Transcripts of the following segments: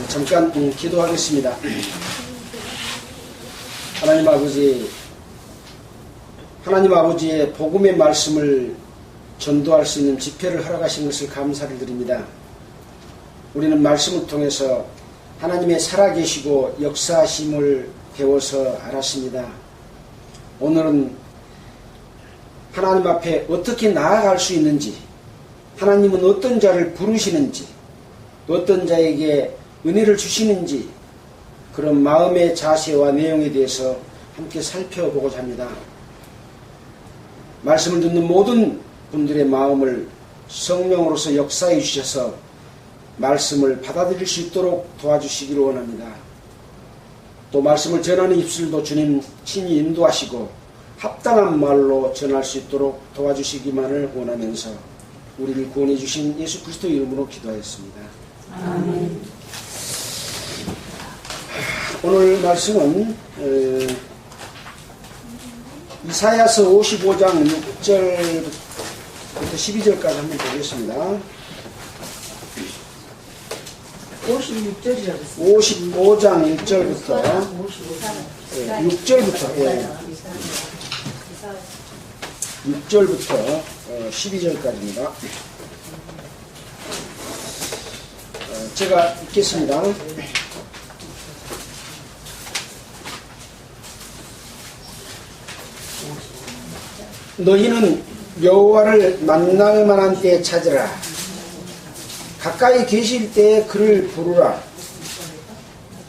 잠깐 기도하겠습니다. 하나님 아버지, 하나님 아버지의 복음의 말씀을 전도할 수 있는 집회를 허락하신 것을 감사를 드립니다. 우리는 말씀을 통해서 하나님의 살아계시고 역사하심을 배워서 알았습니다. 오늘은 하나님 앞에 어떻게 나아갈 수 있는지, 하나님은 어떤 자를 부르시는지, 어떤 자에게 은혜를 주시는지, 그런 마음의 자세와 내용에 대해서 함께 살펴보고자 합니다. 말씀을 듣는 모든 분들의 마음을 성령으로서 역사해 주셔서 말씀을 받아들일 수 있도록 도와주시기를 원합니다. 또 말씀을 전하는 입술도 주님 친히 인도하시고 합당한 말로 전할 수 있도록 도와주시기만을 원하면서 우리를 구원해 주신 예수 그리스도 이름으로 기도하였습니다. 아멘. 오늘 말씀은 이사야서 55장 6절부터 12절까지 한번 보겠습니다. 56절이라고 했어요. 55장 1절부터 6절부터 6절부터 12절까지입니다. 제가 읽겠습니다. 너희는 여호와를 만날 만한 때에 찾으라. 가까이 계실 때에 그를 부르라.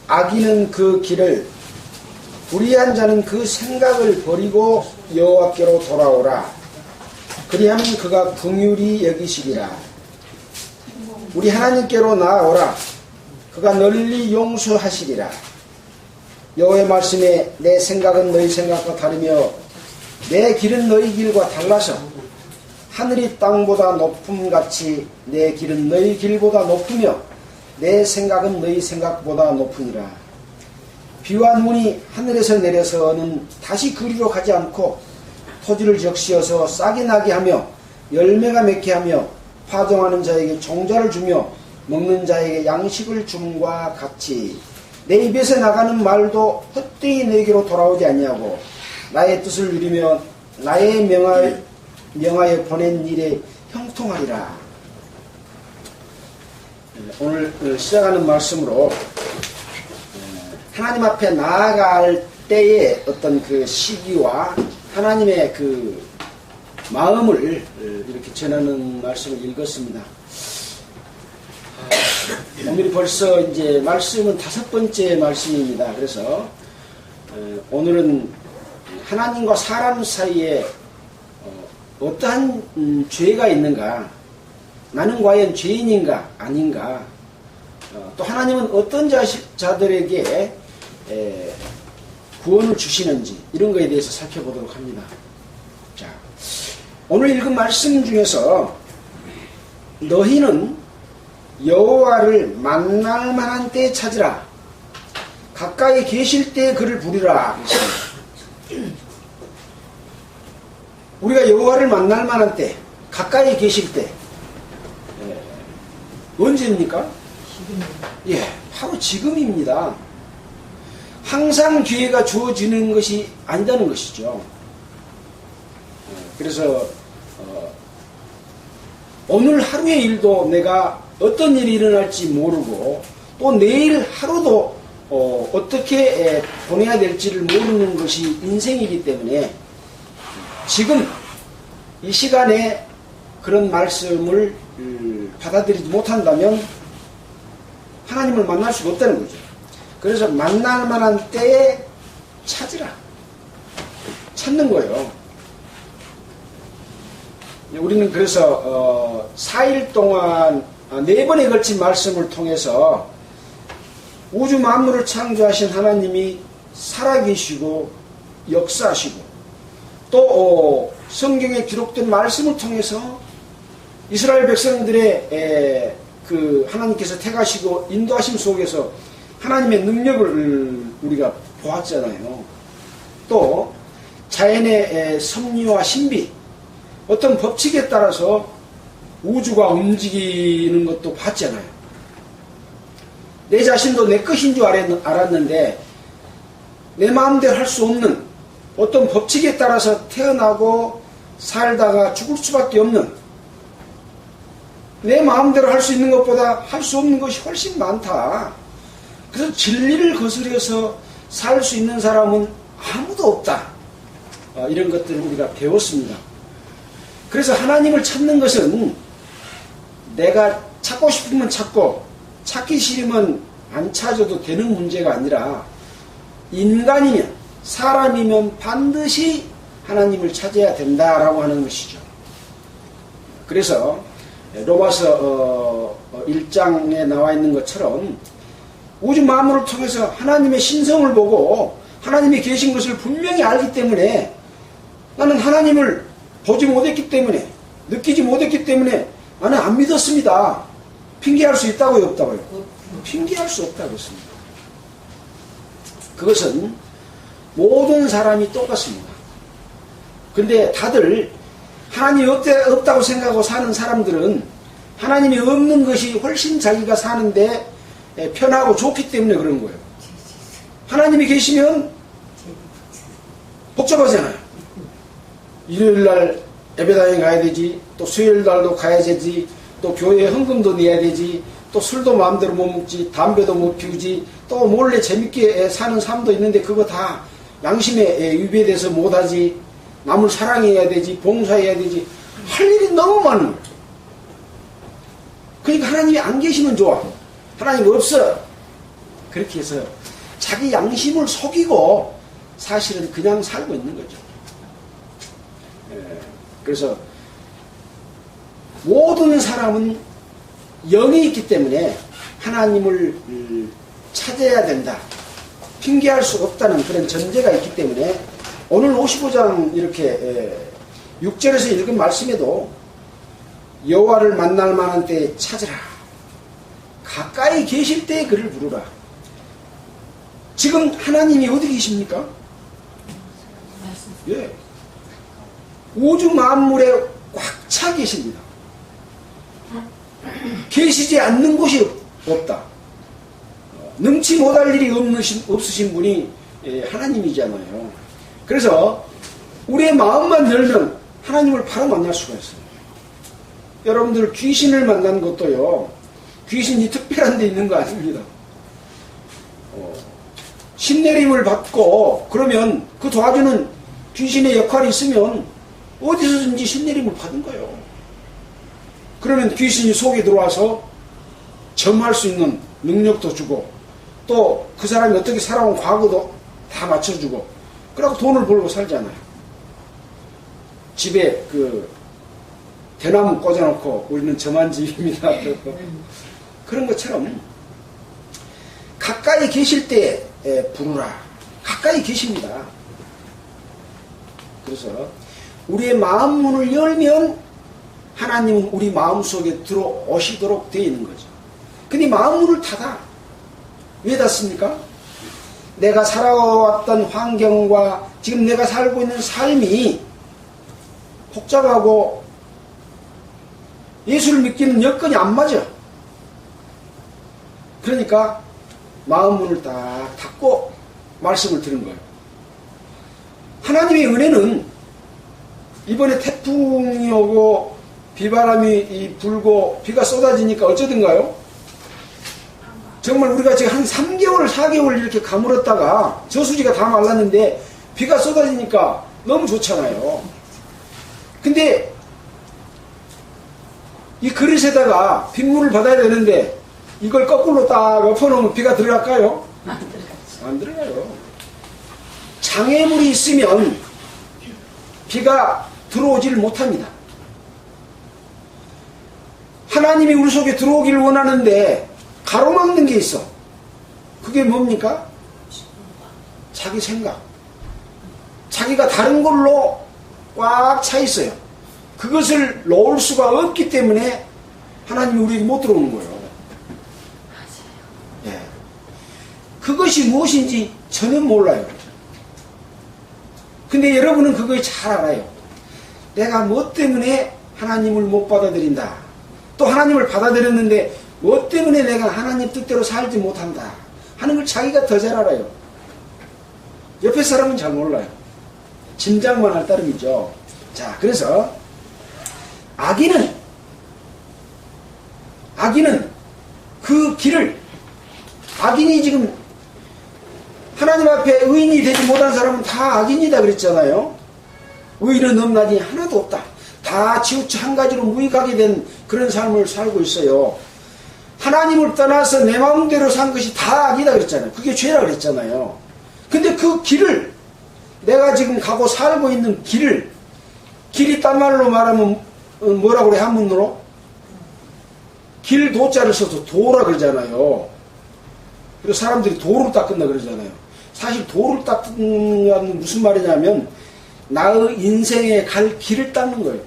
악인은 그 길을, 불의한 자는 그 생각을 버리고 여호와께로 돌아오라. 그리하면 그가 긍휼히 여기시리라. 우리 하나님께로 나아오라. 그가 널리 용서하시리라. 여호와의 말씀에 내 생각은 너희 생각과 다르며 내 길은 너희 길과 달라서 하늘이 땅보다 높음같이 내 길은 너희 길보다 높으며 내 생각은 너희 생각보다 높으니라. 비와 눈이 하늘에서 내려서는 다시 그리로 가지 않고 토지를 적시어서 싹이 나게 하며 열매가 맺게 하며 파종하는 자에게 종자를 주며 먹는 자에게 양식을 줌과 같이 내 입에서 나가는 말도 헛되이 내게로 돌아오지 아니하고 나의 뜻을 누리며 나의 명하여 보낸 일에 형통하리라. 오늘 시작하는 말씀으로 하나님 앞에 나아갈 때의 어떤 그 시기와 하나님의 그 마음을 이렇게 전하는 말씀을 읽었습니다. 오늘이 벌써 이제 말씀은 5번째 말씀입니다. 그래서 오늘은 하나님과 사람 사이에 어떠한 죄가 있는가, 나는 과연 죄인인가 아닌가, 또 하나님은 어떤 자들에게 구원을 주시는지 이런 것에 대해서 살펴보도록 합니다. 자, 오늘 읽은 말씀 중에서 너희는 여호와를 만날 만한 때에 찾으라. 가까이 계실 때에 그를 부르라. 우리가 여호와를 만날 만한 때, 가까이 계실 때, 언제입니까? 예, 바로 지금입니다. 항상 기회가 주어지는 것이 아니다는 것이죠. 그래서 오늘 하루의 일도 내가 어떤 일이 일어날지 모르고 또 내일 하루도 어떻게 보내야 될지를 모르는 것이 인생이기 때문에 지금 이 시간에 그런 말씀을 받아들이지 못한다면 하나님을 만날 수가 없다는 거죠. 그래서 만날 만한 때에 찾으라. 찾는 거예요. 우리는 그래서 4일 동안 4번에 걸친 말씀을 통해서 우주 만물을 창조하신 하나님이 살아계시고 역사하시고 또 성경에 기록된 말씀을 통해서 이스라엘 백성들의 그 하나님께서 택하시고 인도하심 속에서 하나님의 능력을 우리가 보았잖아요. 또 자연의 섭리와 신비, 어떤 법칙에 따라서 우주가 움직이는 것도 봤잖아요. 내 자신도 내 것인 줄 알았는데 내 마음대로 할 수 없는 어떤 법칙에 따라서 태어나고 살다가 죽을 수밖에 없는, 내 마음대로 할 수 있는 것보다 할 수 없는 것이 훨씬 많다. 그래서 진리를 거스려서 살 수 있는 사람은 아무도 없다. 이런 것들을 우리가 배웠습니다. 그래서 하나님을 찾는 것은 내가 찾고 싶으면 찾고 찾기 싫으면 안 찾아도 되는 문제가 아니라, 인간이면, 사람이면 반드시 하나님을 찾아야 된다라고 하는 것이죠. 그래서 로마서 1장에 나와 있는 것처럼 우주 만물을 통해서 하나님의 신성을 보고 하나님이 계신 것을 분명히 알기 때문에, 나는 하나님을 보지 못했기 때문에, 느끼지 못했기 때문에 나는 안 믿었습니다. 핑계할 수 있다고요, 없다고요? 핑계할 수 없다고 했습니다. 그것은 모든 사람이 똑같습니다. 근데 다들 하나님이 없다고 생각하고 사는 사람들은 하나님이 없는 것이 훨씬 자기가 사는데 편하고 좋기 때문에 그런 거예요. 하나님이 계시면 복잡하잖아요. 일요일날 예배당에 가야 되지, 또 수요일날도 가야 되지, 또 교회에 헌금도 내야 되지, 또 술도 마음대로 못 먹지, 담배도 못 피우지, 또 몰래 재밌게 사는 삶도 있는데 그거 다 양심에 위배돼서 못하지, 남을 사랑해야 되지, 봉사해야 되지, 할 일이 너무 많은 거예요. 그러니까 하나님이 안 계시면 좋아, 하나님 없어, 그렇게 해서 자기 양심을 속이고 사실은 그냥 살고 있는 거죠. 그래서 모든 사람은 영이 있기 때문에 하나님을 찾아야 된다, 핑계할 수 없다는 그런 전제가 있기 때문에 오늘 55장 이렇게 6절에서 읽은 말씀에도 여호와를 만날 만한 때에 찾으라, 가까이 계실 때에 그를 부르라. 지금 하나님이 어디 계십니까? 예, 우주 만물에 꽉 차 계십니다. 계시지 않는 곳이 없다. 능치 못할 일이 없으신 분이 하나님이잖아요. 그래서 우리의 마음만 열면 하나님을 바로 만날 수가 있어요. 여러분들 귀신을 만난 것도요, 귀신이 특별한 데 있는 거 아닙니다. 신내림을 받고 그러면 그 도와주는 귀신의 역할이 있으면 어디서든지 신내림을 받은 거예요. 그러면 귀신이 속에 들어와서 점할 수 있는 능력도 주고, 또 그 사람이 어떻게 살아온 과거도 다 맞춰주고, 그러고 돈을 벌고 살잖아요. 집에 그 대나무 꽂아놓고 우리는 점한 집입니다. 그런 것처럼 가까이 계실 때 부르라. 가까이 계십니다. 그래서 우리의 마음 문을 열면 하나님은 우리 마음속에 들어오시도록 되어 있는 거죠. 근데 마음 문을 닫아. 왜 닫습니까? 내가 살아왔던 환경과 지금 내가 살고 있는 삶이 복잡하고 예수를 믿기는 여건이 안 맞아. 그러니까 마음 문을 딱 닫고 말씀을 들은 거예요. 하나님의 은혜는 이번에 태풍이 오고 비바람이 불고 비가 쏟아지니까 어쩌든가요? 정말 우리가 지금 한 3개월, 4개월 이렇게 가물었다가 저수지가 다 말랐는데 비가 쏟아지니까 너무 좋잖아요. 근데 이 그릇에다가 빗물을 받아야 되는데 이걸 거꾸로 딱 엎어놓으면 비가 들어갈까요? 안 들어가요. 장애물이 있으면 비가 들어오질 못합니다. 하나님이 우리 속에 들어오기를 원하는데 가로막는 게 있어. 그게 뭡니까? 자기 생각. 자기가 다른 걸로 꽉 차 있어요. 그것을 놓을 수가 없기 때문에 하나님이 우리에게 못 들어오는 거예요. 예. 그것이 무엇인지 전혀 몰라요. 근데 여러분은 그걸 잘 알아요. 내가 뭐 때문에 하나님을 못 받아들인다. 또 하나님을 받아들였는데 뭐 때문에 내가 하나님 뜻대로 살지 못한다 하는 걸 자기가 더 잘 알아요. 옆에 사람은 잘 몰라요. 짐작만 할 따름이죠. 자, 그래서 악인은 그 길을, 악인이 지금 하나님 앞에 의인이 되지 못한 사람은 다 악인이다 그랬잖아요. 의인은 없나니 하나도 없다. 다 치우쳐 한 가지로 무익하게 된 그런 삶을 살고 있어요. 하나님을 떠나서 내 마음대로 산 것이 다 악이다 그랬잖아요. 그게 죄라 그랬잖아요. 근데 그 길을, 내가 지금 가고 살고 있는 길이 딴 말로 말하면 뭐라고 그래, 한문으로? 길 도자를 써서 도라 그러잖아요. 그래서 사람들이 도를 닦는다 그러잖아요. 사실 도를 닦는 건 무슨 말이냐면 나의 인생에 갈 길을 닦는 거예요.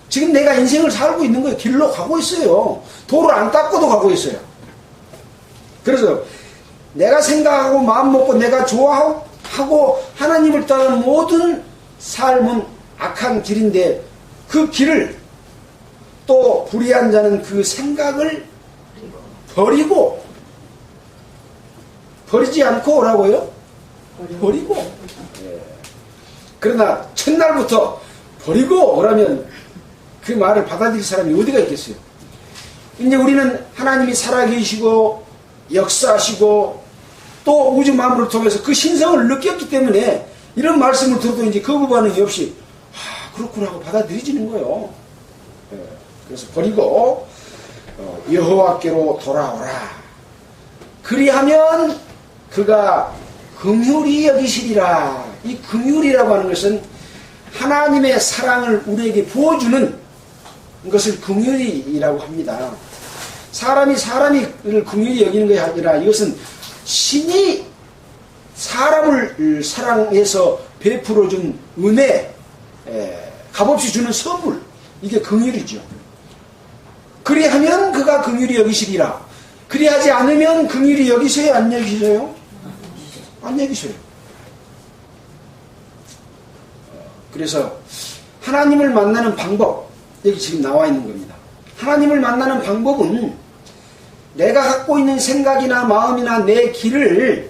지금 내가 인생을 살고 있는 거예요. 길로 가고 있어요. 도를 안 닦고도 가고 있어요. 그래서 내가 생각하고 마음 먹고 내가 좋아하고 하나님을 따른 모든 삶은 악한 길인데 그 길을 또 불의한 자는 그 생각을 버리지 않고 오라고요? 버리고. 예. 그러나 첫날부터 버리고 오라면 그 말을 받아들일 사람이 어디가 있겠어요? 이제 우리는 하나님이 살아계시고 역사하시고 또 우주 만물을 통해서 그 신성을 느꼈기 때문에 이런 말씀을 들어도 이제 거부 반응이 없이 그렇구나 하고 받아들여지는 거예요. 예. 그래서 버리고 여호와께로 돌아오라. 그리하면 그가 긍휼히 여기시리라. 이 긍휼이라고 하는 것은 하나님의 사랑을 우리에게 부어주는 것을 긍휼이라고 합니다. 사람을 긍휼히 여기는 것이 아니라 이것은 신이 사람을 사랑해서 베풀어준 은혜, 값없이 주는 선물, 이게 긍휼이죠. 그리하면 그가 긍휼히 여기시리라. 그리하지 않으면 긍휼히 여기세요? 안 여기세요? 안 여기세요. 그래서 하나님을 만나는 방법, 여기 지금 나와 있는 겁니다. 하나님을 만나는 방법은 내가 갖고 있는 생각이나 마음이나 내 길을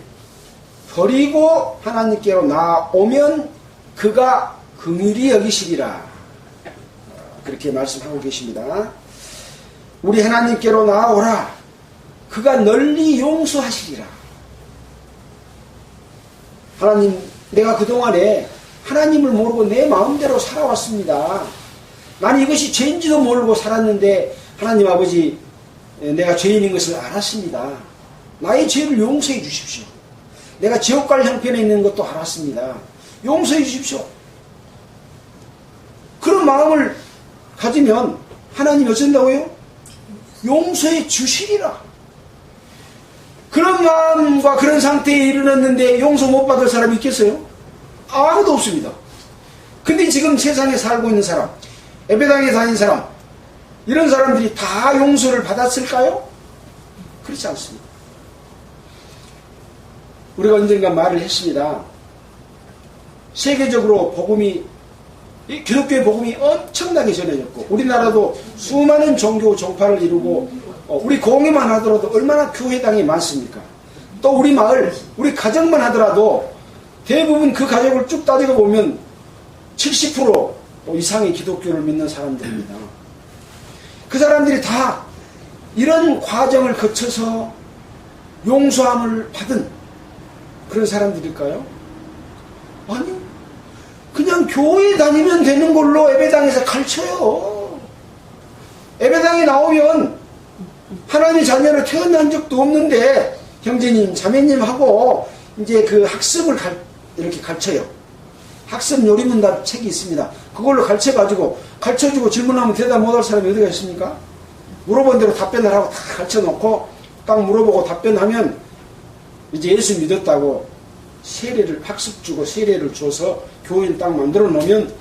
버리고 하나님께로 나오면 그가 긍휼히 여기시리라. 그렇게 말씀하고 계십니다. 우리 하나님께로 나오라. 그가 널리 용서하시리라. 하나님, 내가 그동안에 하나님을 모르고 내 마음대로 살아왔습니다. 나는 이것이 죄인지도 모르고 살았는데 하나님 아버지, 내가 죄인인 것을 알았습니다. 나의 죄를 용서해 주십시오. 내가 지옥 갈 형편에 있는 것도 알았습니다. 용서해 주십시오. 그런 마음을 가지면 하나님이 어쩐다고요? 용서해 주시리라. 그런 마음과 그런 상태에 이르렀는데 용서 못 받을 사람이 있겠어요? 아무도 없습니다. 근데 지금 세상에 살고 있는 사람, 예배당에 다니는 사람, 이런 사람들이 다 용서를 받았을까요? 그렇지 않습니다. 우리가 언젠가 말을 했습니다. 세계적으로 기독교의 복음이 엄청나게 전해졌고, 우리나라도 수많은 종교 종파를 이루고, 우리 공예만 하더라도 얼마나 교회당이 많습니까? 또 우리 마을, 우리 가정만 하더라도 대부분 그 가족을 쭉 따지고 보면 70% 이상의 기독교를 믿는 사람들입니다. 그 사람들이 다 이런 과정을 거쳐서 용서함을 받은 그런 사람들일까요? 아니, 그냥 교회 다니면 되는 걸로 예배당에서 가르쳐요. 예배당에 나오면 하나님의 자녀로 태어난 적도 없는데 형제님, 자매님하고 이제 그 학습을 이렇게 가르쳐요. 학습 요리문답 책이 있습니다. 그걸로 가르쳐주고 질문하면 대답 못할 사람이 어디가 있습니까? 물어본 대로 답변을 하고 다 가르쳐놓고 딱 물어보고 답변하면 이제 예수 믿었다고 학습 주고 세례를 줘서 교인 딱 만들어 놓으면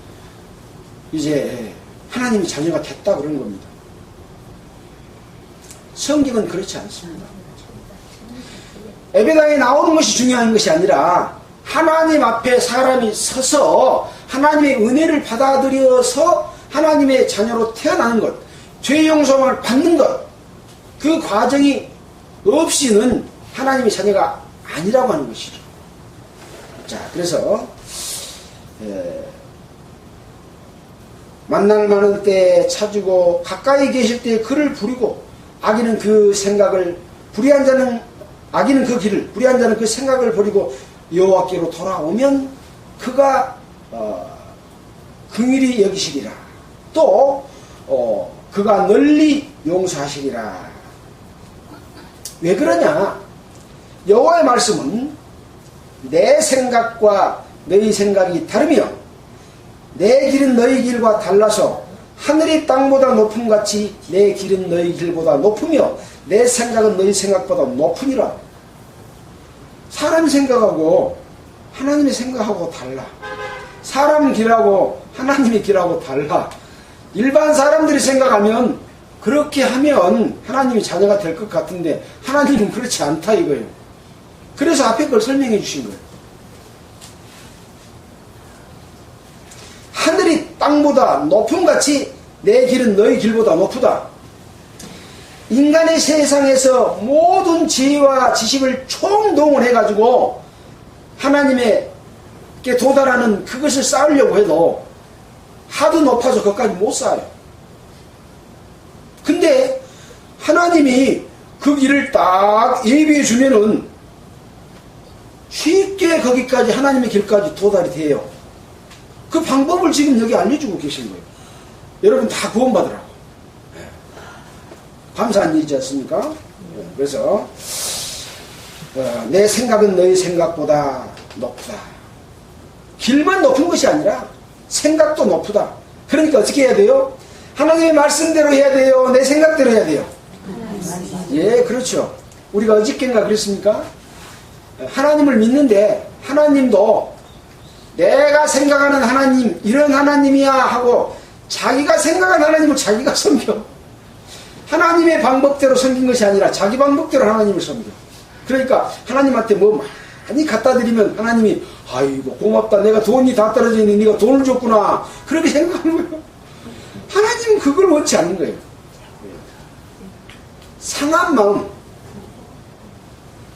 이제 하나님의 자녀가 됐다 그러는 겁니다. 성경은 그렇지 않습니다. 예배당에 나오는 것이 중요한 것이 아니라 하나님 앞에 사람이 서서 하나님의 은혜를 받아들여서 하나님의 자녀로 태어나는 것, 죄 용서를 받는 것, 그 과정이 없이는 하나님의 자녀가 아니라고 하는 것이죠. 자, 그래서 만날 많은 때에 찾고 가까이 계실 때에 그를 부리고 악인은 그 생각을 불의한 자는 악인은 그 길을 불의한 자는 그 생각을 버리고 여호와께로 돌아오면 그가 긍휼히 여기시리라. 또 그가 널리 용서하시리라. 왜 그러냐? 여호와의 말씀은 내 생각과 너희 생각이 다르며 내 길은 너희 길과 달라서 하늘이 땅보다 높음같이 내 길은 너희 길보다 높으며 내 생각은 너희 생각보다 높으니라. 사람 생각하고 하나님의 생각하고 달라. 사람 길하고 하나님의 길하고 달라. 일반 사람들이 생각하면 그렇게 하면 하나님이 자녀가 될 것 같은데 하나님은 그렇지 않다 이거예요. 그래서 앞에 걸 설명해 주신 거예요. 하늘이 땅보다 높음같이 내 길은 너희 길보다 높으다. 인간의 세상에서 모든 지혜와 지식을 총동원해가지고 하나님께 도달하는 그것을 쌓으려고 해도 하도 높아서 거기까지 못 쌓아요. 근데 하나님이 그 길을 딱 예비해 주면은 쉽게 거기까지 하나님의 길까지 도달이 돼요. 그 방법을 지금 여기 알려주고 계신 거예요. 여러분 다 구원받으라고. 감사한 일이지 않습니까? 그래서 내 생각은 너희 생각보다 높다. 길만 높은 것이 아니라 생각도 높다. 그러니까 어떻게 해야 돼요? 하나님의 말씀대로 해야 돼요? 내 생각대로 해야 돼요? 예, 그렇죠. 우리가 어저께인가 그랬습니까? 하나님을 믿는데 하나님도 내가 생각하는 하나님 이런 하나님이야 하고 자기가 생각한 하나님을 자기가 섬겨. 하나님의 방법대로 섬긴 것이 아니라 자기 방법대로 하나님을 섬겨. 그러니까 하나님한테 뭐 많이 갖다 드리면 하나님이 아이고 고맙다 내가 돈이 다 떨어져 있는데 네가 돈을 줬구나 그렇게 생각하는 거예요. 하나님은 그걸 원치 않는 거예요. 상한 마음,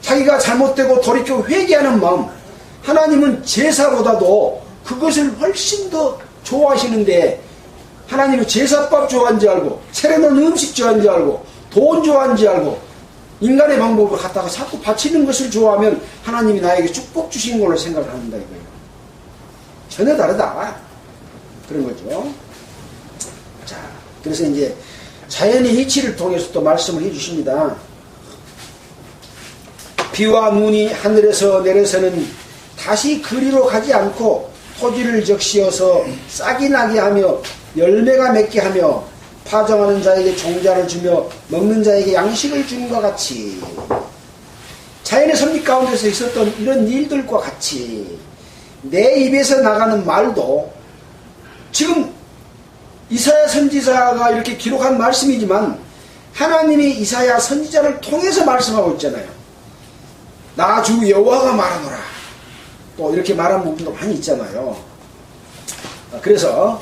자기가 잘못되고 돌이켜 회개하는 마음, 하나님은 제사보다도 그것을 훨씬 더 좋아하시는데 하나님은 제사밥 좋아하는지 알고 차려놓은 음식 좋아하는지 알고 돈 좋아하는지 알고 인간의 방법을 갖다가 자꾸 바치는 것을 좋아하면 하나님이 나에게 축복 주신 걸로 생각을 한다 이거예요. 전혀 다르다 그런 거죠. 자, 그래서 이제 자연의 이치를 통해서 또 말씀을 해주십니다. 비와 눈이 하늘에서 내려서는 다시 그리로 가지 않고 토지를 적시어서 싹이 나게 하며 열매가 맺게 하며 파종하는 자에게 종자를 주며 먹는 자에게 양식을 줌과 같이 자연의 섭리 가운데서 있었던 이런 일들과 같이 내 입에서 나가는 말도 지금 이사야 선지자가 이렇게 기록한 말씀이지만 하나님이 이사야 선지자를 통해서 말씀하고 있잖아요. 나 주 여호와가 말하노라. 또 이렇게 말한 부분도 많이 있잖아요. 그래서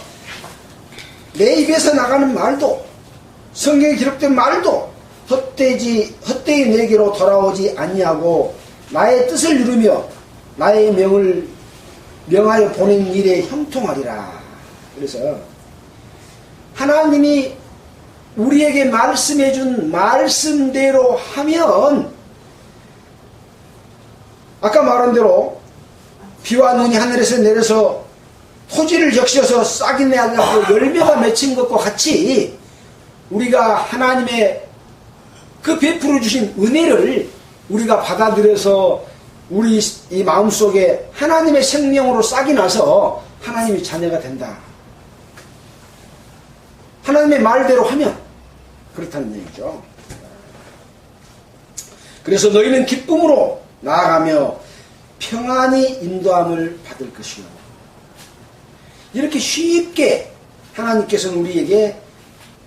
내 입에서 나가는 말도 성경에 기록된 말도 헛되이 내게로 돌아오지 아니하고 나의 뜻을 이루며 나의 명을 명하여 보낸 일에 형통하리라. 그래서 하나님이 우리에게 말씀해준 말씀대로 하면 아까 말한 대로 비와 눈이 하늘에서 내려서 토지를 적셔서 싹이 내고 열매가 맺힌 것과 같이 우리가 하나님의 그 베풀어 주신 은혜를 우리가 받아들여서 우리 이 마음속에 하나님의 생명으로 싹이 나서 하나님의 자녀가 된다. 하나님의 말대로 하면 그렇다는 얘기죠. 그래서 너희는 기쁨으로 나아가며 평안히 인도함을 받을 것이요. 이렇게 쉽게 하나님께서는 우리에게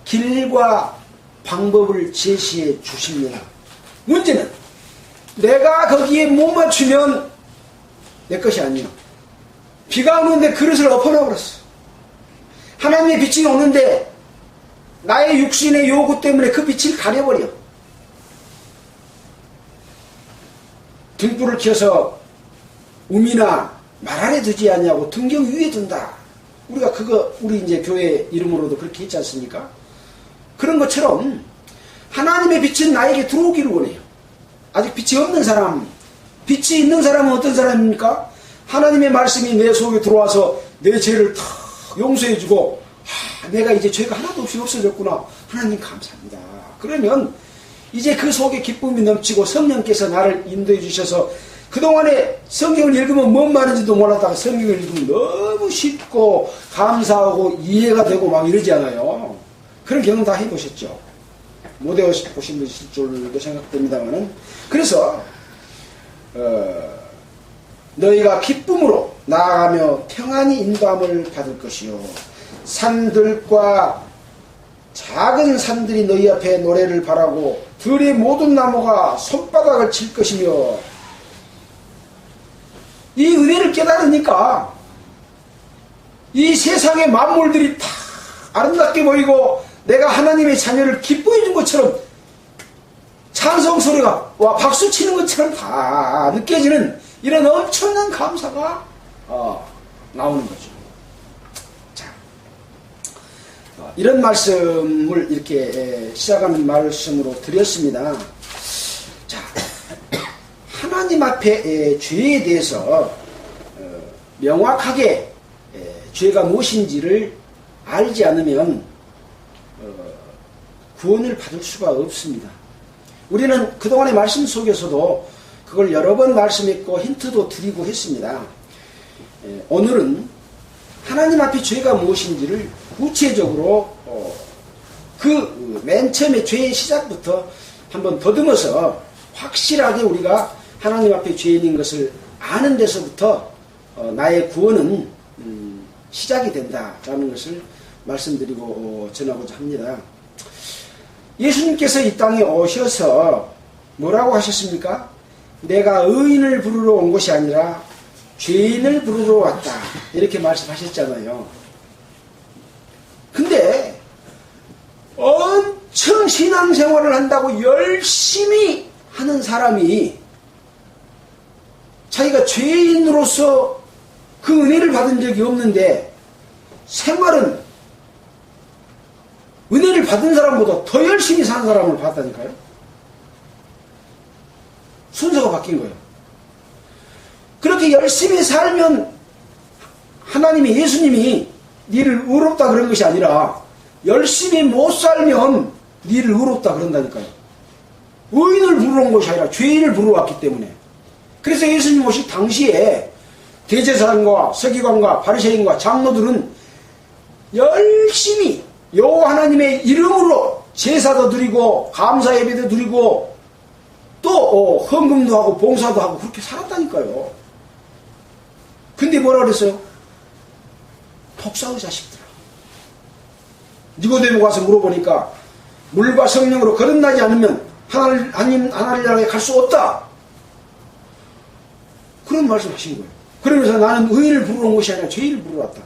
길과 방법을 제시해 주십니다. 문제는 내가 거기에 못 맞추면 내 것이 아니야. 비가 오는데 그릇을 엎어놔버렸어. 하나님의 빛이 오는데 나의 육신의 요구 때문에 그 빛을 가려버려. 등불을 켜서 우미나 말 아래 두지 않냐고 등경 위에 둔다. 우리가 우리 이제 교회 이름으로도 그렇게 했지 않습니까? 그런 것처럼 하나님의 빛은 나에게 들어오기를 원해요. 아직 빛이 없는 사람, 빛이 있는 사람은 어떤 사람입니까? 하나님의 말씀이 내 속에 들어와서 내 죄를 다 용서해주고, 내가 이제 죄가 하나도 없이 없어졌구나. 하나님 감사합니다. 그러면 이제 그 속에 기쁨이 넘치고 성령께서 나를 인도해 주셔서 그동안에 성경을 읽으면 뭔 말인지도 몰랐다가 성경을 읽으면 너무 쉽고 감사하고 이해가 되고 막 이러지 않아요. 그런 경험 다 해보셨죠? 못 해보신 분이 있을 줄도 생각됩니다만은. 그래서 너희가 기쁨으로 나아가며 평안히 인도함을 받을 것이요 산들과 작은 산들이 너희 앞에 노래를 바라고 들의 모든 나무가 손바닥을 칠 것이며, 이 은혜를 깨달으니까 이 세상의 만물들이 다 아름답게 보이고 내가 하나님의 자녀를 기뻐해 준 것처럼 찬송 소리가 와 박수 치는 것처럼 다 느껴지는 이런 엄청난 감사가 나오는 거죠. 자, 이런 말씀을 이렇게 시작하는 말씀으로 드렸습니다. 자, 하나님 앞에 죄에 대해서 명확하게 죄가 무엇인지를 알지 않으면 구원을 받을 수가 없습니다. 우리는 그동안의 말씀 속에서도 그걸 여러 번 말씀했고 힌트도 드리고 했습니다. 오늘은 하나님 앞에 죄가 무엇인지를 구체적으로 그 맨 처음에 죄의 시작부터 한번 더듬어서 확실하게 우리가 하나님 앞에 죄인인 것을 아는 데서부터 나의 구원은 시작이 된다라는 것을 말씀드리고 전하고자 합니다. 예수님께서 이 땅에 오셔서 뭐라고 하셨습니까? 내가 의인을 부르러 온 것이 아니라 죄인을 부르러 왔다. 이렇게 말씀하셨잖아요. 근데 엄청 신앙생활을 한다고 열심히 하는 사람이 자기가 죄인으로서 그 은혜를 받은 적이 없는데 생활은 은혜를 받은 사람보다 더 열심히 사는 사람을 봤다니까요. 순서가 바뀐 거예요. 그렇게 열심히 살면 하나님이 예수님이 니를 의롭다 그런 것이 아니라 열심히 못 살면 니를 의롭다 그런다니까요. 의인을 부르러 온 것이 아니라 죄인을 부르러 왔기 때문에. 그래서 예수님 오실 당시에 대제사장과 서기관과 바리새인과 장로들은 열심히 여호와 하나님의 이름으로 제사도 드리고 감사 예배도 드리고 또 헌금도 하고 봉사도 하고 그렇게 살았다니까요. 근데 뭐라 그랬어요? 독사의 자식들아. 니고데모 가서 물어보니까 물과 성령으로 거듭나지 않으면 하나님 나라에 갈 수 없다. 그런 말씀하신 거예요. 그러면서 나는 의인을 부르러 온 것이 아니라 죄인을 부르러 왔다.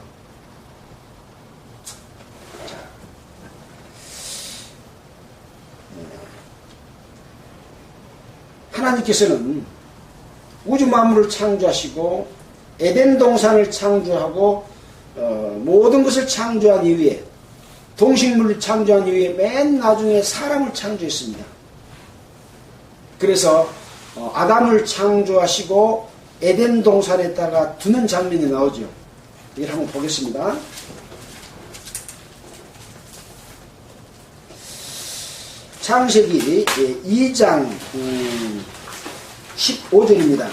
하나님께서는 우주 만물을 창조하시고 에덴 동산을 창조하고 모든 것을 창조한 이후에 동식물을 창조한 이후에 맨 나중에 사람을 창조했습니다. 그래서 아담을 창조하시고 에덴 동산에다가 두는 장면이 나오죠. 이걸 한번 보겠습니다. 창세기 2장 15절입니다.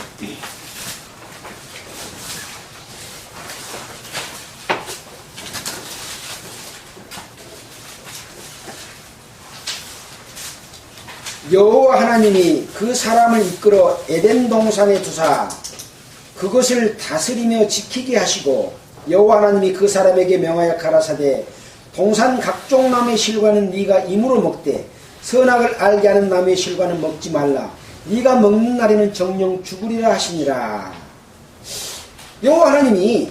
여호와 하나님이 그 사람을 이끌어 에덴 동산에 두사 그것을 다스리며 지키게 하시고 여호와 하나님이 그 사람에게 명하여 가라사대 동산 각종 나무의 실과는 네가 임으로 먹되 선악을 알게 하는 나무의 실과는 먹지 말라. 네가 먹는 날에는 정령 죽으리라 하시니라. 여호와 하나님이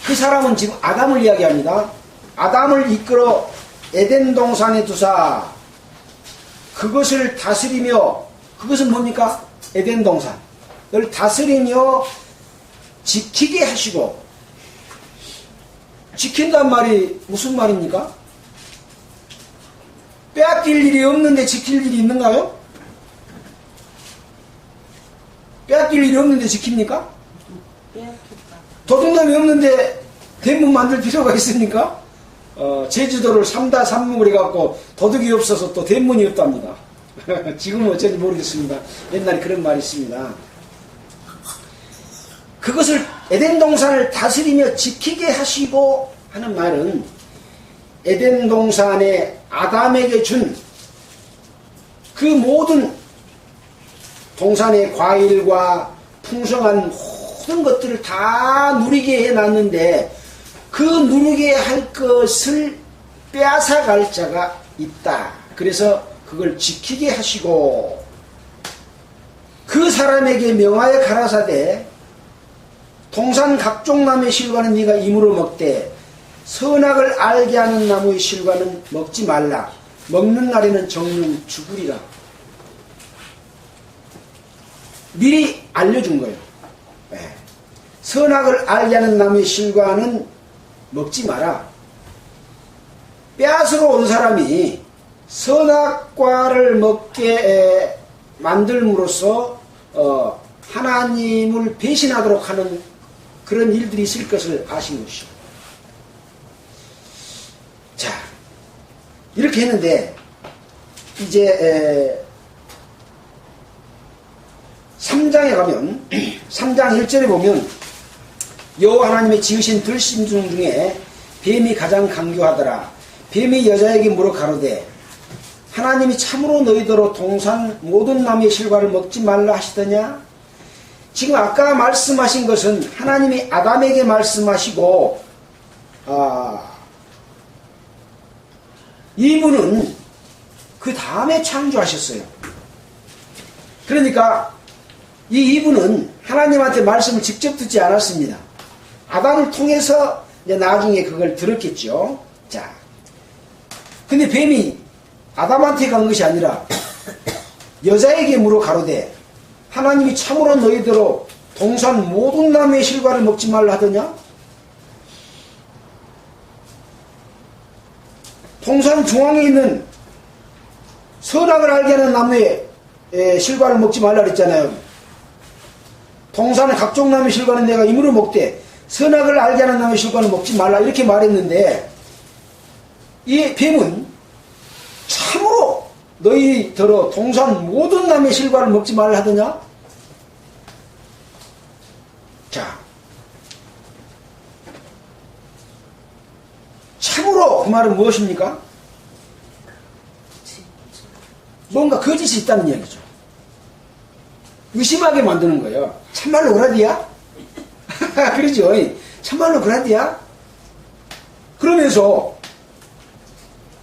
그 사람은 지금 아담을 이야기합니다. 아담을 이끌어 에덴 동산에 두사 그것을 다스리며, 그것은 뭡니까? 에덴 동산. 다스리며 지키게 하시고, 지킨단 말이 무슨 말입니까? 빼앗길 일이 없는데 지킬 일이 있는가요? 빼앗길 일이 없는데 지킵니까? 빼앗겼다. 도둑놈이 없는데 대문 만들 필요가 있습니까? 제주도를 3다 3묵을 해갖고 도둑이 없어서 또 대문이 없답니다. 지금은 어쩐지 모르겠습니다. 옛날에 그런 말이 있습니다. 그것을 에덴 동산을 다스리며 지키게 하시고 하는 말은 에덴 동산에 아담에게 준 그 모든 동산의 과일과 풍성한 모든 것들을 다 누리게 해놨는데 그 누리게 할 것을 빼앗아갈 자가 있다. 그래서 그걸 지키게 하시고 그 사람에게 명하여 가라사대 동산 각종 나무의 실과는 네가 임으로 먹되 선악을 알게 하는 나무의 실과는 먹지 말라. 먹는 날에는 정령 죽으리라. 미리 알려준 거예요. 네. 선악을 알게 하는 나무의 실과는 먹지 마라. 빼앗으러 온 사람이 선악과를 먹게 만들므로써 하나님을 배신하도록 하는 그런 일들이 있을 것을 아신 것이죠. 자, 이렇게 했는데 이제 3장에 가면 3장 1절에 보면 여호와 하나님의 지으신 들짐승 중에 뱀이 가장 강교하더라. 뱀이 여자에게 물어 가로되 하나님이 참으로 너희더러 동산 모든 나무의 실과를 먹지 말라 하시더냐? 지금 아까 말씀하신 것은 하나님이 아담에게 말씀하시고 이분은 그 다음에 창조하셨어요. 그러니까 이분은 하나님한테 말씀을 직접 듣지 않았습니다. 아담을 통해서 이제 나중에 그걸 들었겠죠. 자, 근데 뱀이 아담한테 간 것이 아니라 여자에게 물어 가로되 하나님이 참으로 너희더러 동산 모든 나무의 실과를 먹지 말라 하더냐? 동산 중앙에 있는 선악을 알게 하는 나무의 실과를 먹지 말라 그랬잖아요. 동산의 각종 나무의 실과는 내가 임으로 먹되 선악을 알게 하는 나무의 실과는 먹지 말라 이렇게 말했는데 이 뱀은 참으로 너희더러 동산 모든 나무의 실과를 먹지 말라 하더냐? 자, 참으로 그 말은 무엇입니까? 뭔가 거짓이 있다는 얘기죠. 의심하게 만드는 거예요. 참말로 그라디야? 그러죠. 참말로 그라디야? 그러면서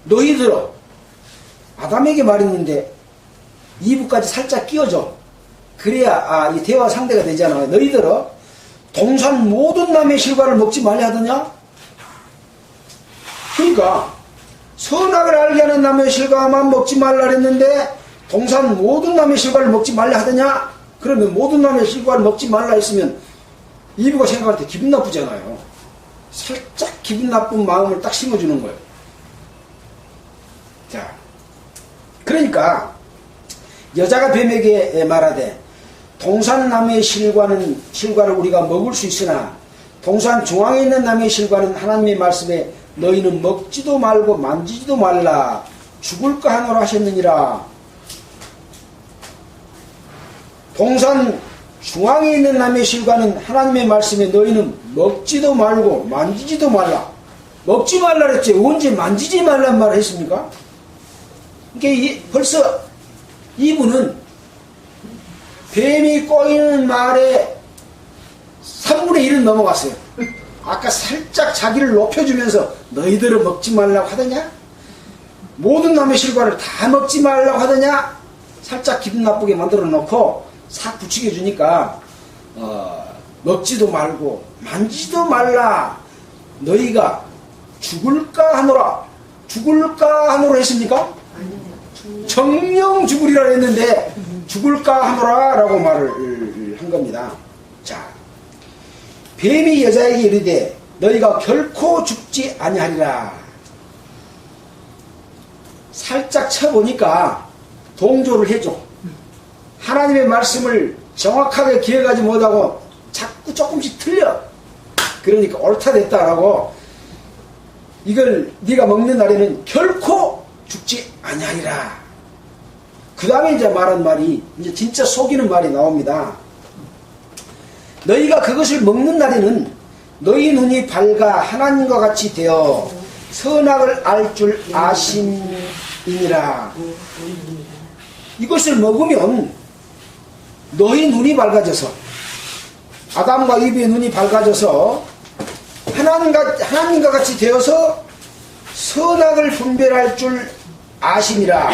너희들어 아담에게 말했는데 2부까지 살짝 끼워줘. 그래야 이 대화 상대가 되잖아. 너희들어 동산 모든 나무의 실과를 먹지 말려 하더냐? 그러니까 선악을 알게 하는 나무의 실과만 먹지 말라 그랬는데 동산 모든 나무의 실과를 먹지 말라 하더냐? 그러면 모든 나무의 실과를 먹지 말라 했으면 이브가 생각할 때 기분 나쁘잖아요. 살짝 기분 나쁜 마음을 딱 심어주는 거예요. 자, 그러니까 여자가 뱀에게 말하되 동산 나무의 실과를 우리가 먹을 수 있으나 동산 중앙에 있는 나무의 실과는 하나님의 말씀에 너희는 먹지도 말고 만지지도 말라 죽을까 하노라 하셨느니라. 동산 중앙에 있는 나무의 실과는 하나님의 말씀에 너희는 먹지도 말고 만지지도 말라. 먹지 말라 그랬지 언제 만지지 말란 말을 했습니까? 그러니까 벌써 이분은 뱀이 꼬이는 말에 3분의 1은 넘어갔어요. 아까 살짝 자기를 높여주면서 너희들은 먹지 말라고 하더냐? 모든 나무의 실과를 다 먹지 말라고 하더냐? 살짝 기분 나쁘게 만들어 놓고 싹 붙이게 해주니까 먹지도 말고 만지지도 말라. 너희가 죽을까 하노라. 죽을까 하노라 했습니까? 정령 죽으리라 했는데 죽을까 하노라 라고 말을 한 겁니다. 자, 뱀이 여자에게 이르되 너희가 결코 죽지 아니하리라. 살짝 쳐보니까 동조를 해줘. 하나님의 말씀을 정확하게 기억하지 못하고 자꾸 조금씩 틀려. 그러니까 옳다 됐다라고, 이걸 네가 먹는 날에는 결코 죽지 아니하리라. 그 다음에 이제 말한 말이 이제 진짜 속이는 말이 나옵니다. 너희가 그것을 먹는 날에는 너희 눈이 밝아 하나님과 같이 되어 선악을 알 줄 아심이니라. 이것을 먹으면 너희 눈이 밝아져서, 아담과 이브의 눈이 밝아져서 하나님과 같이 되어서 선악을 분별할 줄 아심이라.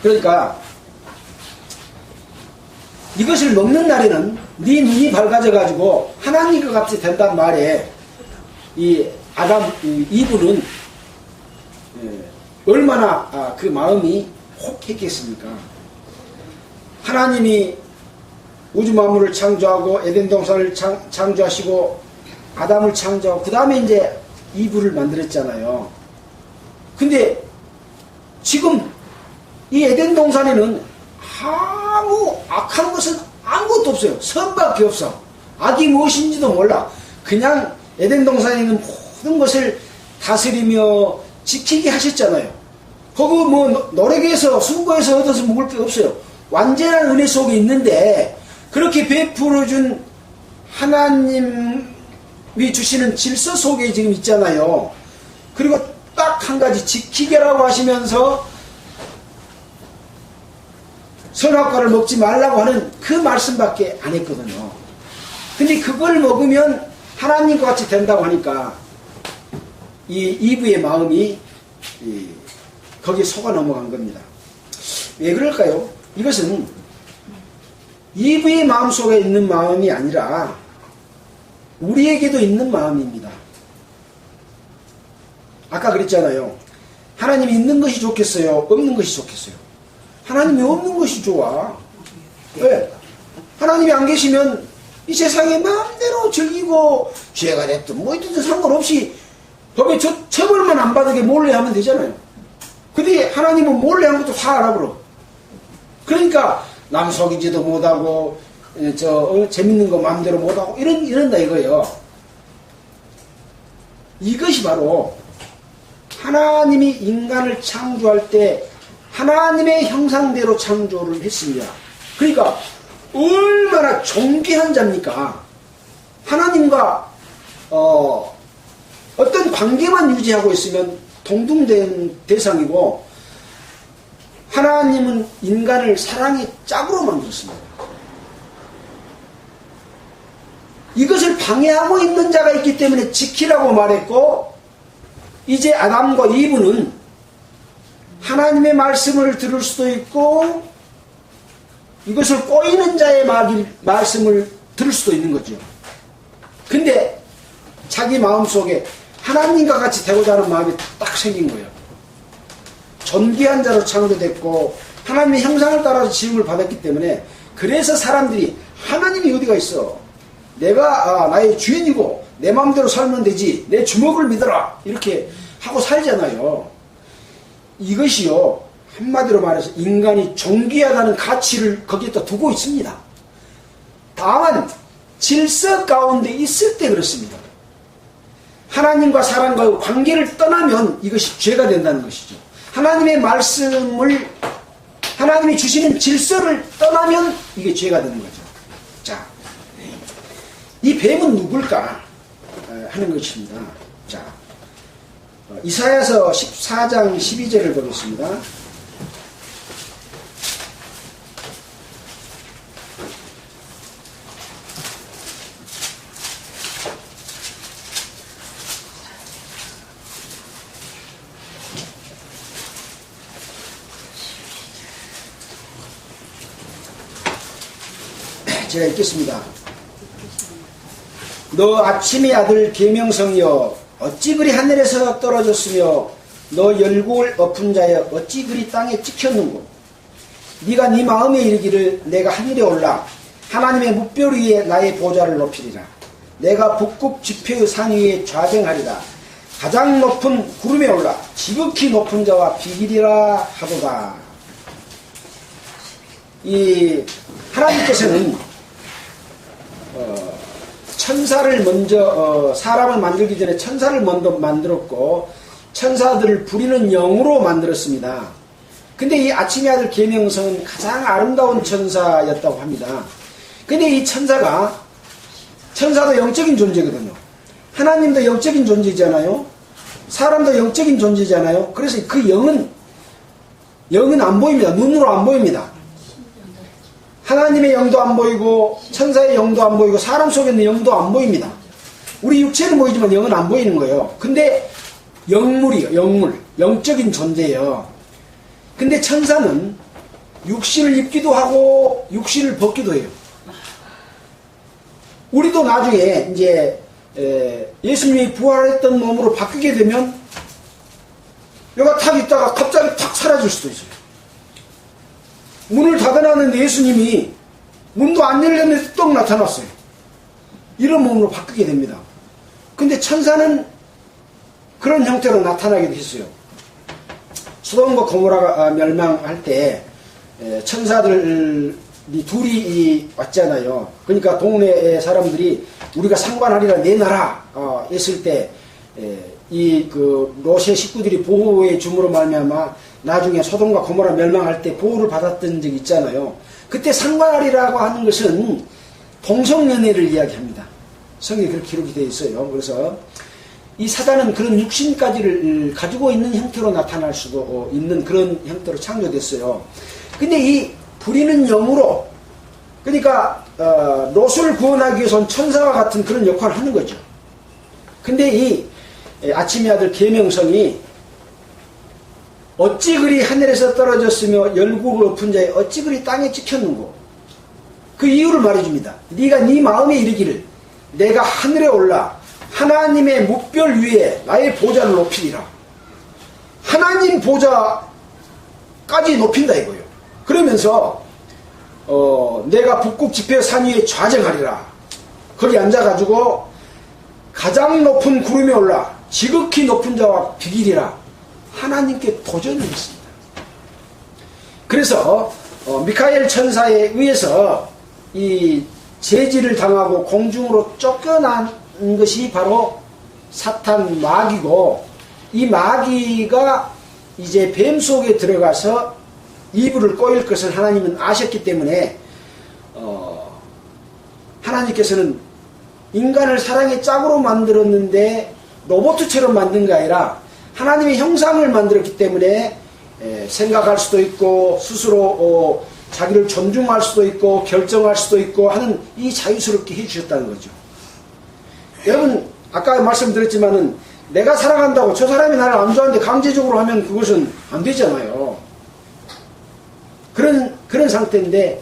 그러니까 이것을 먹는 날에는 네 눈이 밝아져 가지고 하나님과 같이 된단 말에, 이 아담 이브는 얼마나 그 마음이 혹했겠습니까? 하나님이 우주 만물을 창조하고 에덴 동산을 창조하시고 아담을 창조하고 그 다음에 이제 이브를 만들었잖아요. 근데 지금 이 에덴 동산에는 아무 악한 것은 아무것도 없어요. 선밖에 없어. 악이 무엇인지도 몰라. 그냥 에덴 동산에 있는 모든 것을 다스리며 지키게 하셨잖아요. 거기 뭐 노력해서 수고해서 얻어서 먹을 게 없어요. 완전한 은혜 속에 있는데, 그렇게 베풀어준 하나님이 주시는 질서 속에 지금 있잖아요. 그리고 딱 한 가지 지키게라고 하시면서 선악과를 먹지 말라고 하는 그 말씀밖에 안 했거든요. 근데 그걸 먹으면 하나님과 같이 된다고 하니까 이 이브의 마음이 거기에 속아 넘어간 겁니다. 왜 그럴까요? 이것은 이브의 마음속에 있는 마음이 아니라 우리에게도 있는 마음입니다. 아까 그랬잖아요. 하나님이 있는 것이 좋겠어요? 없는 것이 좋겠어요? 하나님이 없는 것이 좋아. 왜? 하나님이 안 계시면 이 세상에 마음대로 즐기고 죄가 됐든 뭐 있든 상관없이 법에 처벌만 안 받게 몰래 하면 되잖아요. 근데 하나님은 몰래 한 것도 다 알아버려. 그러니까 남 속이지도 못하고 재밌는 거 마음대로 못하고 이런다 이거예요. 이것이 바로 하나님이 인간을 창조할 때 하나님의 형상대로 창조를 했습니다. 그러니까 얼마나 존귀한 자입니까? 하나님과 어떤 관계만 유지하고 있으면 동등된 대상이고, 하나님은 인간을 사랑의 짝으로 만들었습니다. 이것을 방해하고 있는 자가 있기 때문에 지키라고 말했고, 이제 아담과 이브는 하나님의 말씀을 들을 수도 있고 이것을 꼬이는 자의 말씀을 들을 수도 있는 거죠. 근데 자기 마음속에 하나님과 같이 되고자 하는 마음이 딱 생긴 거예요. 존귀한 자로 창조됐고 하나님의 형상을 따라서 지음을 받았기 때문에, 그래서 사람들이 하나님이 어디가 있어? 내가 나의 주인이고 내 마음대로 살면 되지, 내 주먹을 믿어라, 이렇게 하고 살잖아요. 이것이요, 한마디로 말해서 인간이 존귀하다는 가치를 거기에다 두고 있습니다. 다만 질서 가운데 있을 때 그렇습니다. 하나님과 사람과의 관계를 떠나면 이것이 죄가 된다는 것이죠. 하나님의 말씀을, 하나님이 주시는 질서를 떠나면 이게 죄가 되는 거죠. 자, 이 뱀은 누굴까 하는 것입니다. 자, 이사야서 14장 12절을 보겠습니다. 제가 읽겠습니다. 너 아침의 아들 계명성이여 어찌 그리 하늘에서 떨어졌으며 너 열국을 엎은 자여 어찌 그리 땅에 찍혔는고. 네가 네 마음에 이르기를 내가 하늘에 올라 하나님의 뭇별 위에 나의 보좌를 높이리라. 내가 북극 지폐의 산 위에 좌정하리라. 가장 높은 구름에 올라 지극히 높은 자와 비기리라 하도다. 이 하나님께서는 천사를 먼저 사람을 만들기 전에 천사를 먼저 만들었고 천사들을 부리는 영으로 만들었습니다. 근데 이 아침의 아들 계명성은 가장 아름다운 천사였다고 합니다. 근데 이 천사도 영적인 존재거든요. 하나님도 영적인 존재잖아요. 사람도 영적인 존재잖아요. 그래서 그 영은 안 보입니다. 눈으로 안 보입니다. 하나님의 영도 안 보이고 천사의 영도 안 보이고 사람 속에 있는 영도 안 보입니다. 우리 육체는 보이지만 영은 안 보이는 거예요. 근데 영물이요. 영적인 존재예요. 근데 천사는 육신을 입기도 하고 육신을 벗기도 해요. 우리도 나중에 이제 예수님이 부활했던 몸으로 바뀌게 되면 여기가 탁 있다가 갑자기 탁 사라질 수도 있어요. 문을 닫아놨는데 예수님이 문도 안 열렸는데 떡 나타났어요. 이런 몸으로 바뀌게 됩니다. 근데 천사는 그런 형태로 나타나기도 했어요. 소돔과 고모라가 멸망할 때 천사들이 둘이 왔잖아요. 그러니까 동네 사람들이 우리가 상관하리라 내놔라 했을 때 이 그 롯의 식구들이 보호해 줌으로 말미암아 나중에 소돔과 고모라 멸망할 때 보호를 받았던 적이 있잖아요. 그때 상관하리라고 하는 것은 동성연애를 이야기합니다. 성경에 그렇게 기록이 되어 있어요. 그래서 이 사단은 그런 육신까지를 가지고 있는 형태로 나타날 수도 있는 그런 형태로 창조됐어요. 근데 이 부리는 영으로, 그러니까 롯을 구원하기 위해서는 천사와 같은 그런 역할을 하는 거죠. 근데 이 아침의 아들 계명성이 어찌 그리 하늘에서 떨어졌으며 열국을 엎은 자에 어찌 그리 땅에 찍혔는고. 그 이유를 말해줍니다. 네가 네 마음에 이르기를 내가 하늘에 올라 하나님의 뭇별 위에 나의 보좌를 높이리라. 하나님 보좌까지 높인다 이거예요. 그러면서 내가 북극 지폐 산 위에 좌정하리라. 거기 앉아가지고 가장 높은 구름에 올라 지극히 높은 자와 비기리라. 하나님께 도전을 했습니다. 그래서 미카엘 천사에 의해서 이 제지를 당하고 공중으로 쫓겨난 것이 바로 사탄 마귀고, 이 마귀가 이제 뱀 속에 들어가서 이불을 꼬일 것을 하나님은 아셨기 때문에 하나님께서는 인간을 사랑의 짝으로 만들었는데 로봇처럼 만든 게 아니라 하나님의 형상을 만들었기 때문에 생각할 수도 있고 스스로 자기를 존중할 수도 있고 결정할 수도 있고 하는 이 자유스럽게 해주셨다는 거죠. 여러분 아까 말씀드렸지만은 내가 사랑한다고 저 사람이 나를 안 좋아하는데 강제적으로 하면 그것은 안 되잖아요. 그런 상태인데,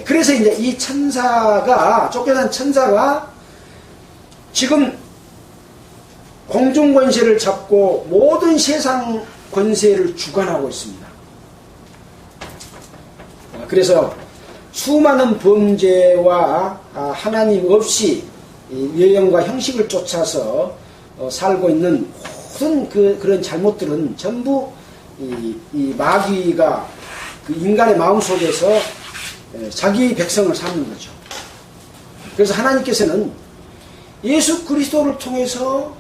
그래서 이제 이 천사가, 쫓겨난 천사가 지금 공중 권세를 잡고 모든 세상 권세를 주관하고 있습니다. 그래서 수많은 범죄와 하나님 없이 외형과 형식을 쫓아서 살고 있는 모든 그런 잘못들은 전부 이 마귀가 그 인간의 마음속에서 자기 백성을 삼는 거죠. 그래서 하나님께서는 예수 그리스도를 통해서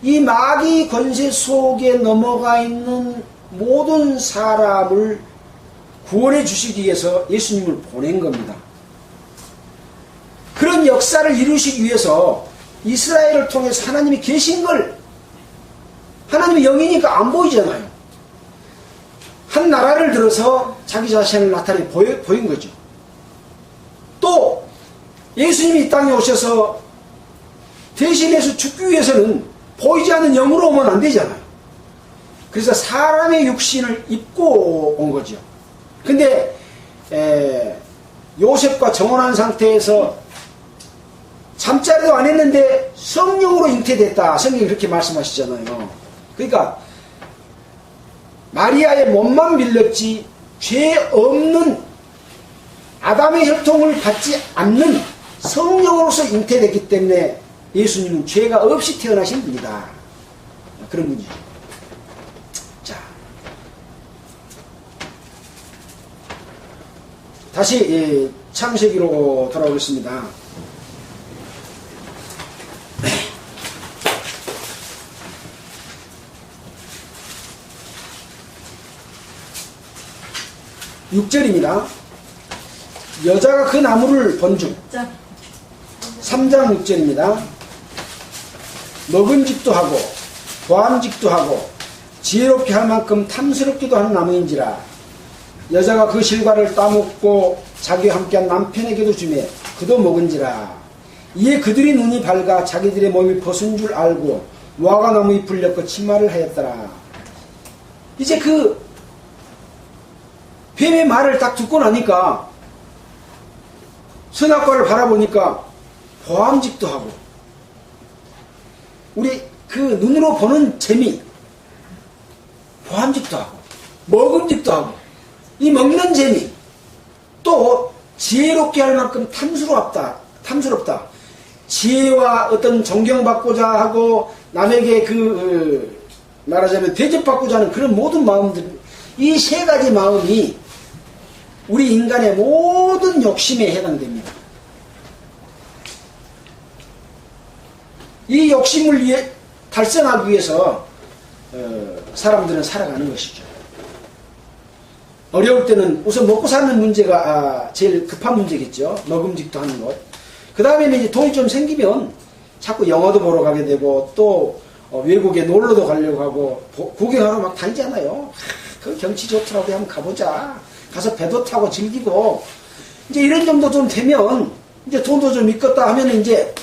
이 마귀 권세 속에 넘어가 있는 모든 사람을 구원해 주시기 위해서 예수님을 보낸 겁니다. 그런 역사를 이루시기 위해서 이스라엘을 통해서 하나님이 계신 걸, 하나님의 영이니까 안 보이잖아요. 한 나라를 들어서 자기 자신을 나타내 보인 거죠. 또 예수님이 이 땅에 오셔서 대신해서 죽기 위해서는 보이지 않는 영으로 오면 안 되잖아요. 그래서 사람의 육신을 입고 온 거죠. 근데 요셉과 정혼한 상태에서 잠자리도 안 했는데 성령으로 잉태됐다. 성경이 그렇게 말씀하시잖아요. 그러니까 마리아의 몸만 빌렸지 죄 없는 아담의 혈통을 받지 않는 성령으로서 잉태됐기 때문에 예수님은 죄가 없이 태어나신 분이다. 그런 분이죠. 자, 다시 창세기로 돌아오겠습니다. (6절입니다) 여자가 그 나무를 본중 3장 6절입니다. 먹은직도 하고 보암직도 하고 지혜롭게 할 만큼 탐스럽기도 하는 나무인지라. 여자가 그 실과를 따먹고 자기와 함께한 남편에게도 주매 그도 먹은지라. 이에 그들이 눈이 밝아 자기들의 몸이 벗은 줄 알고 무화과 나무 잎을 엮어 치마를 하였더라. 이제 그 뱀의 말을 딱 듣고 나니까 선악과를 바라보니까 보암직도 하고 우리 그 눈으로 보는 재미, 보암직도 하고 먹음직도 하고 이 먹는 재미, 또 지혜롭게 할 만큼 탐스럽다. 지혜와 어떤 존경받고자 하고 남에게 말하자면 대접받고자 하는 그런 모든 마음들, 이 세 가지 마음이 우리 인간의 모든 욕심에 해당됩니다. 이 욕심을 위해 달성하기 위해서 사람들은 살아가는 것이죠. 어려울 때는 우선 먹고 사는 문제가 제일 급한 문제겠죠. 먹음직도 하는 것. 그 다음에는 이제 돈이 좀 생기면 자꾸 영화도 보러 가게 되고 또 외국에 놀러도 가려고 하고 구경하러 막 다니잖아요. 그 경치 좋더라고 한번 가보자. 가서 배도 타고 즐기고 이제 이런 정도 좀 되면 이제 돈도 좀 있겠다 하면 이제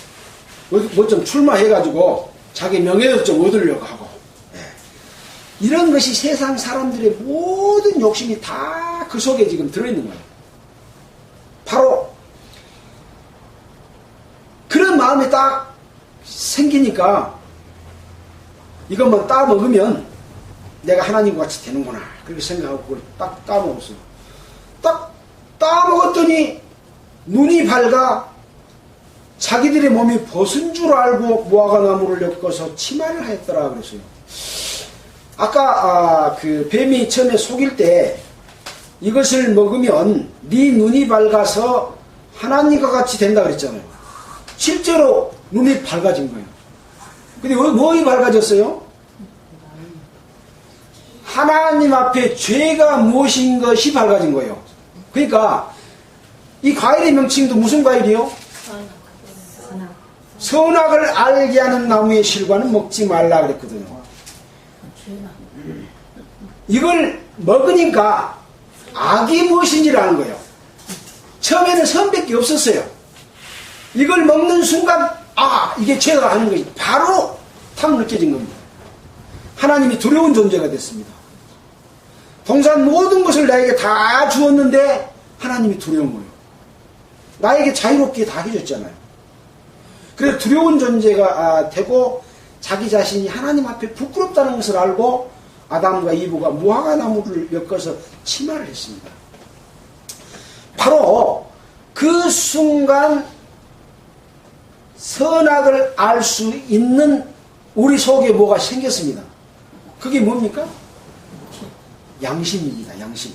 뭐 좀 출마해가지고 자기 명예도 좀 얻으려고 하고. 이런 것이 세상 사람들의 모든 욕심이 다 그 속에 지금 들어있는 거예요. 바로 그런 마음이 딱 생기니까 이것만 따먹으면 내가 하나님과 같이 되는구나 그렇게 생각하고 그걸 딱 따먹었어요. 딱 따먹었더니 눈이 밝아 자기들의 몸이 벗은 줄 알고 무화과 나무를 엮어서 치마를 하였더라 그랬어요. 아까 그 뱀이 처음에 속일 때 이것을 먹으면 네 눈이 밝아서 하나님과 같이 된다 그랬잖아요. 실제로 눈이 밝아진 거예요. 근데 뭐이 밝아졌어요? 하나님 앞에 죄가 무엇인 것이 밝아진 거예요. 그러니까 이 과일의 명칭도 무슨 과일이요? 선악을 알게 하는 나무의 실과는 먹지 말라 그랬거든요. 이걸 먹으니까 악이 무엇인지를 아는 거예요. 처음에는 선밖에 없었어요. 이걸 먹는 순간 이게 죄다 하는 거예요. 바로 탁 느껴진 겁니다. 하나님이 두려운 존재가 됐습니다. 동산 모든 것을 나에게 다 주었는데 하나님이 두려운 거예요. 나에게 자유롭게 다 해줬잖아요. 그래서 두려운 존재가 되고 자기 자신이 하나님 앞에 부끄럽다는 것을 알고 아담과 이브가 무화과 나무를 엮어서 치마를 했습니다. 바로 그 순간 선악을 알 수 있는 우리 속에 뭐가 생겼습니다. 그게 뭡니까? 양심입니다. 양심.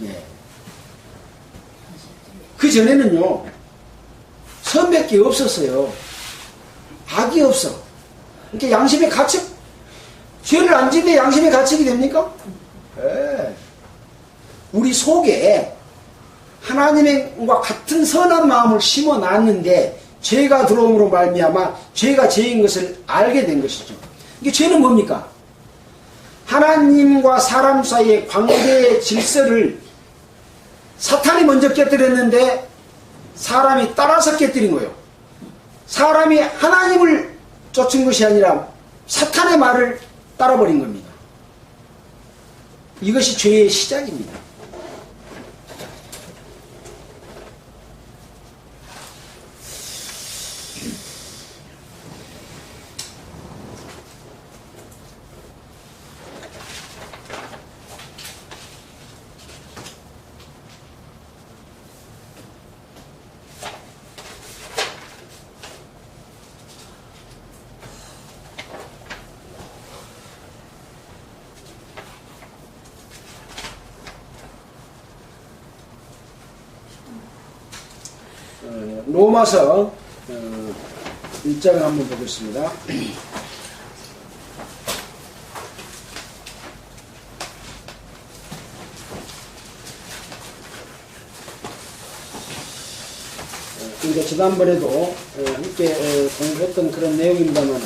예. 그 전에는요 선밖에 없었어요. 악이 없어. 그러니까 양심의 가책, 죄를 안 지는데 양심의 가책이 됩니까? 네. 우리 속에 하나님과 같은 선한 마음을 심어놨는데 죄가 들어옴으로 말미암아 죄가 죄인 것을 알게 된 것이죠. 이게 죄는 뭡니까? 하나님과 사람 사이의 관계의 질서를 사탄이 먼저 깨뜨렸는데 사람이 따라서 깨뜨린 거예요. 사람이 하나님을 쫓은 것이 아니라 사탄의 말을 따라버린 겁니다. 이것이 죄의 시작입니다. 로마서 1장을 한번 보겠습니다. 그러니까 지난번에도 함께 공부했던 그런 내용입니다만은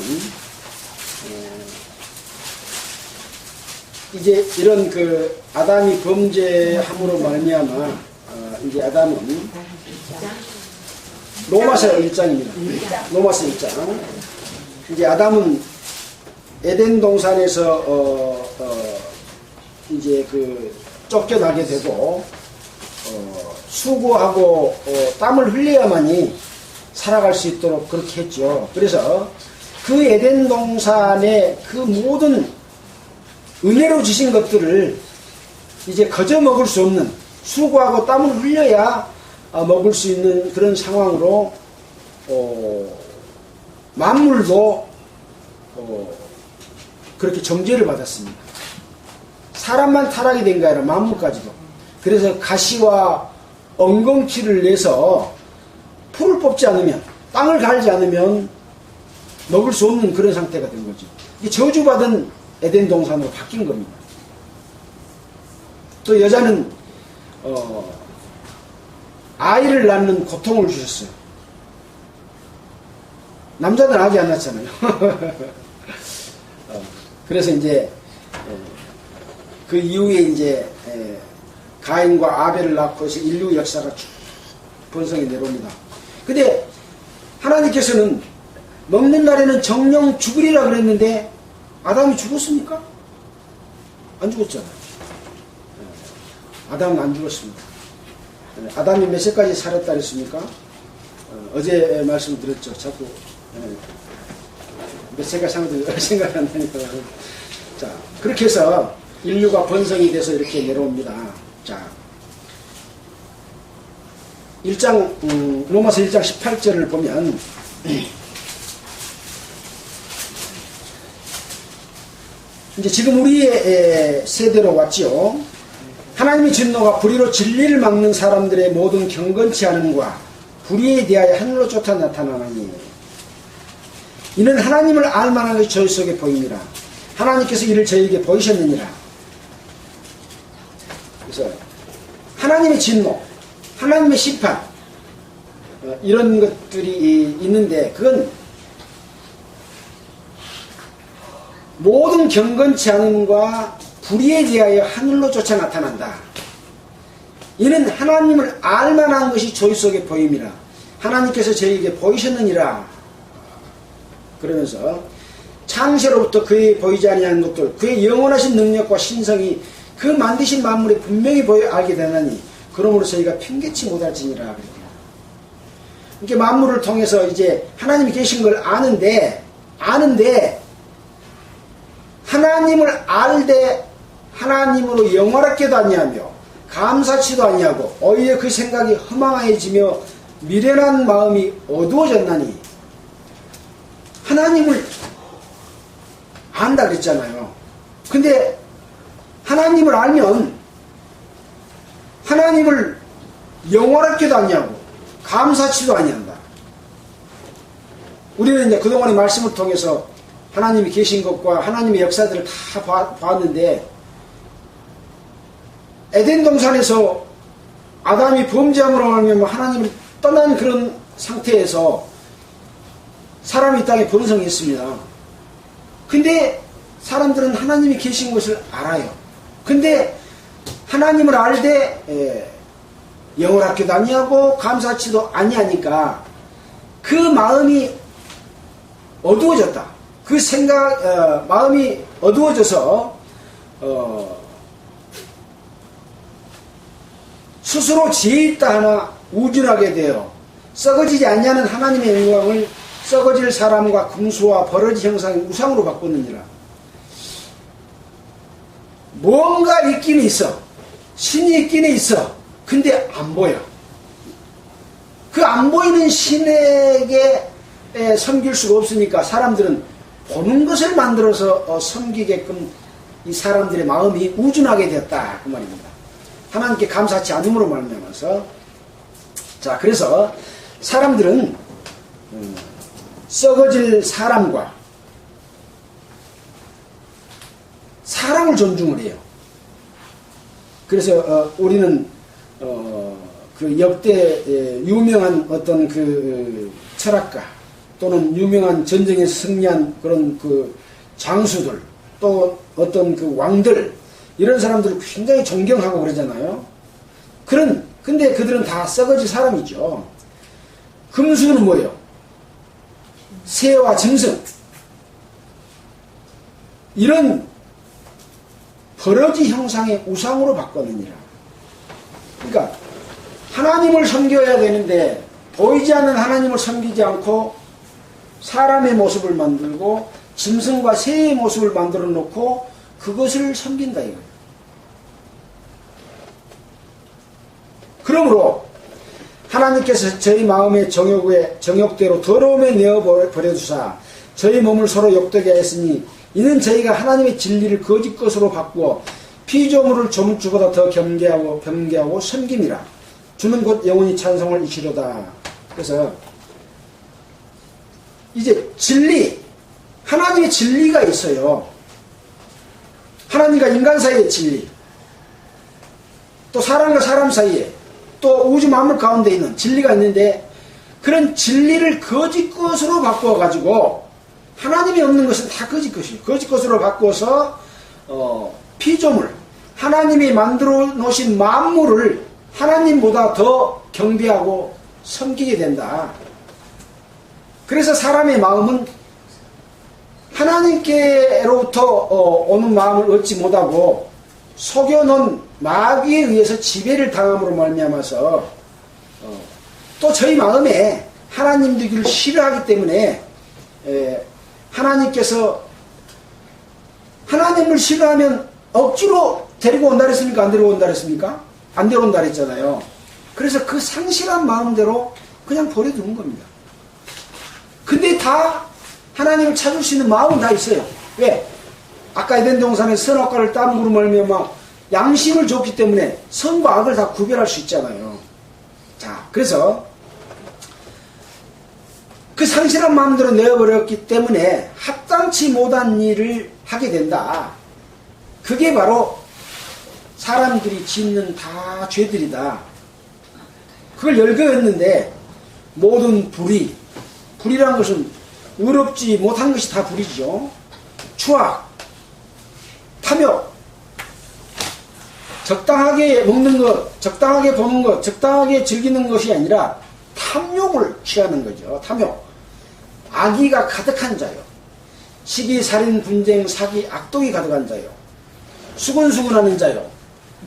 이제 이런 그 아담이 범죄함으로 말미암아 이제 아담은 로마서 1장입니다. 로마서 1장. 이제 아담은 에덴 동산에서 이제 그 쫓겨나게 되고 수고하고 땀을 흘려야만이 살아갈 수 있도록 그렇게 했죠. 그래서 그 에덴 동산의 그 모든 은혜로 주신 것들을 이제 거저 먹을 수 없는, 수고하고 땀을 흘려야 먹을 수 있는 그런 상황으로 만물도 그렇게 정죄를 받았습니다. 사람만 타락이 된 게 아니라 만물까지도. 그래서 가시와 엉겅퀴를 내서 풀을 뽑지 않으면, 땅을 갈지 않으면 먹을 수 없는 그런 상태가 된 거죠. 이게 저주받은 에덴 동산으로 바뀐 겁니다. 또 여자는 아이를 낳는 고통을 주셨어요. 남자들은 아기 안 낳잖아요. 그래서 이제 그 이후에 이제 가인과 아벨을 낳고 해서 인류 역사가 쭉 번성이 내려옵니다. 근데 하나님께서는 먹는 날에는 정령 죽으리라 그랬는데 아담이 죽었습니까? 안 죽었잖아요. 아담은 안 죽었습니다. 아담이 몇 세까지 살았다 그랬습니까? 어제 말씀드렸죠. 자꾸 몇 세가 상도 생각이 안 나니까. 자, 그렇게 해서 인류가 번성이 돼서 이렇게 내려옵니다. 자, 1장, 로마서 1장 18절을 보면, 이제 지금 우리의 세대로 왔지요. 하나님의 진노가 불의로 진리를 막는 사람들의 모든 경건치 않음과 불의에 대하여 하늘로 쫓아 나타나나니 이는 하나님을 알만한 것이 저희 속에 보입니다. 하나님께서 이를 저희에게 보이셨느니라. 그래서 하나님의 진노, 하나님의 심판 이런 것들이 있는데 그건 모든 경건치 않음과 불의에 대하여 하늘로 쫓아 나타난다. 이는 하나님을 알만한 것이 저희 속에 보임이라. 하나님께서 저희에게 보이셨느니라. 그러면서 창세로부터 그의 보이지 아니하는 것들, 그의 영원하신 능력과 신성이 그 만드신 만물에 분명히 보여 알게 되나니 그러므로 저희가 핑계치 못할지니라. 이렇게 만물을 통해서 이제 하나님이 계신 걸 아는데 하나님을 알되 하나님으로 영원하게도 아니하며 감사치도 아니하고 오히려 그 생각이 허망해지며 미련한 마음이 어두워졌나니 하나님을 안다 그랬잖아요. 근데 하나님을 알면 하나님을 영원하게도 아니하고 감사치도 아니한다. 우리는 이제 그동안의 말씀을 통해서 하나님이 계신 것과 하나님의 역사들을 다 봤는데 에덴 동산에서 아담이 범죄함으로 하면 하나님을 떠난 그런 상태에서 사람이 이 땅에 번성했습니다. 근데 사람들은 하나님이 계신 것을 알아요. 근데 하나님을 알되 영원하게도 아니하고 감사치도 아니하니까 그 마음이 어두워졌다. 그 생각, 마음이 어두워져서 스스로 지혜 있다 하나 우준하게 되어 썩어지지 않냐는 하나님의 영광을 썩어질 사람과 금수와 버러지 형상의 우상으로 바꾸느니라. 뭔가 있긴 있어. 신이 있긴 있어. 근데 안 보여. 그 안 보이는 신에게 섬길 수가 없으니까 사람들은 보는 것을 만들어서 섬기게끔 이 사람들의 마음이 우준하게 되었다. 그 말입니다. 하나님께 감사치 않음으로 말미암아서. 자, 그래서 사람들은 썩어질 사람과 사람을 존중을 해요. 그래서 우리는 그 역대 유명한 어떤 그 철학가 또는 유명한 전쟁에 승리한 그런 그 장수들 또 어떤 그 왕들 이런 사람들을 굉장히 존경하고 그러잖아요. 근데 그들은 다 썩어질 사람이죠. 금수는 뭐예요? 새와 짐승. 이런 버러지 형상의 우상으로 바꿔느니라. 그러니까 하나님을 섬겨야 되는데 보이지 않는 하나님을 섬기지 않고 사람의 모습을 만들고 짐승과 새의 모습을 만들어 놓고 그것을 섬긴다 이거예요. 그러므로 하나님께서 저희 마음의 정욕대로 더러움에 내어버려주사 저희 몸을 서로 욕되게 하였으니 이는 저희가 하나님의 진리를 거짓 것으로 바꾸어 피조물을 조물주보다 더 경계하고 섬김이라. 주는 곧 영원히 찬송을 이시로다. 그래서 이제 진리, 하나님의 진리가 있어요. 하나님과 인간 사이의 진리, 또 사람과 사람 사이에, 또 우주 만물 가운데 있는 진리가 있는데 그런 진리를 거짓 것으로 바꾸어가지고 하나님이 없는 것은 다 거짓 것이에요. 거짓 것으로 바꾸어서 피조물, 하나님이 만들어 놓으신 만물을 하나님보다 더 경배하고 섬기게 된다. 그래서 사람의 마음은 하나님께로부터 오는 마음을 얻지 못하고 속여놓은 마귀에 의해서 지배를 당함으로 말미암아서 또 저희 마음에 하나님 되기를 싫어하기 때문에 하나님께서 하나님을 싫어하면 억지로 데리고 온다 그랬습니까? 안 데리고 온다 그랬습니까? 안 데려온다 그랬잖아요. 그래서 그 상실한 마음대로 그냥 버려두는 겁니다. 근데 다 하나님을 찾을 수 있는 마음은 다 있어요. 왜? 아까 에덴 동산에 선악과를 따먹으로 말미암아 양심을 줬기 때문에 선과 악을 다 구별할 수 있잖아요. 자, 그래서 그 상실한 마음대로 내어버렸기 때문에 합당치 못한 일을 하게 된다. 그게 바로 사람들이 짓는 다 죄들이다. 그걸 열거했는데 모든 불이라는 것은 의롭지 못한 것이 다 불이죠. 추악, 탐욕, 적당하게 먹는 것, 적당하게 보는 것, 적당하게 즐기는 것이 아니라 탐욕을 취하는 거죠. 탐욕. 악의가 가득한 자요. 시기, 살인, 분쟁, 사기, 악독이 가득한 자요. 수근수근하는 자요.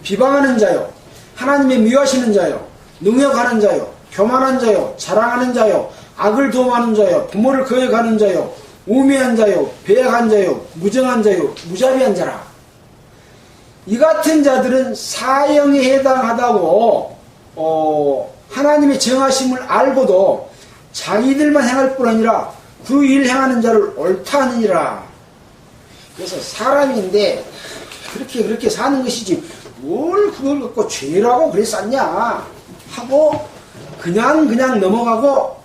비방하는 자요. 하나님의 미워하시는 자요. 능욕하는 자요. 교만한 자요. 자랑하는 자요. 악을 도모하는 자요. 부모를 거역하는 자요. 우매한 자요. 배역한 자요. 무정한 자요. 무자비한 자라. 이 같은 자들은 사형에 해당하다고 하나님의 정하심을 알고도 자기들만 행할 뿐 아니라 그 일 행하는 자를 옳다 하느니라. 그래서 사람인데 그렇게 사는 것이지 뭘 그걸 갖고 죄라고 그래 쌌냐 하고 그냥 넘어가고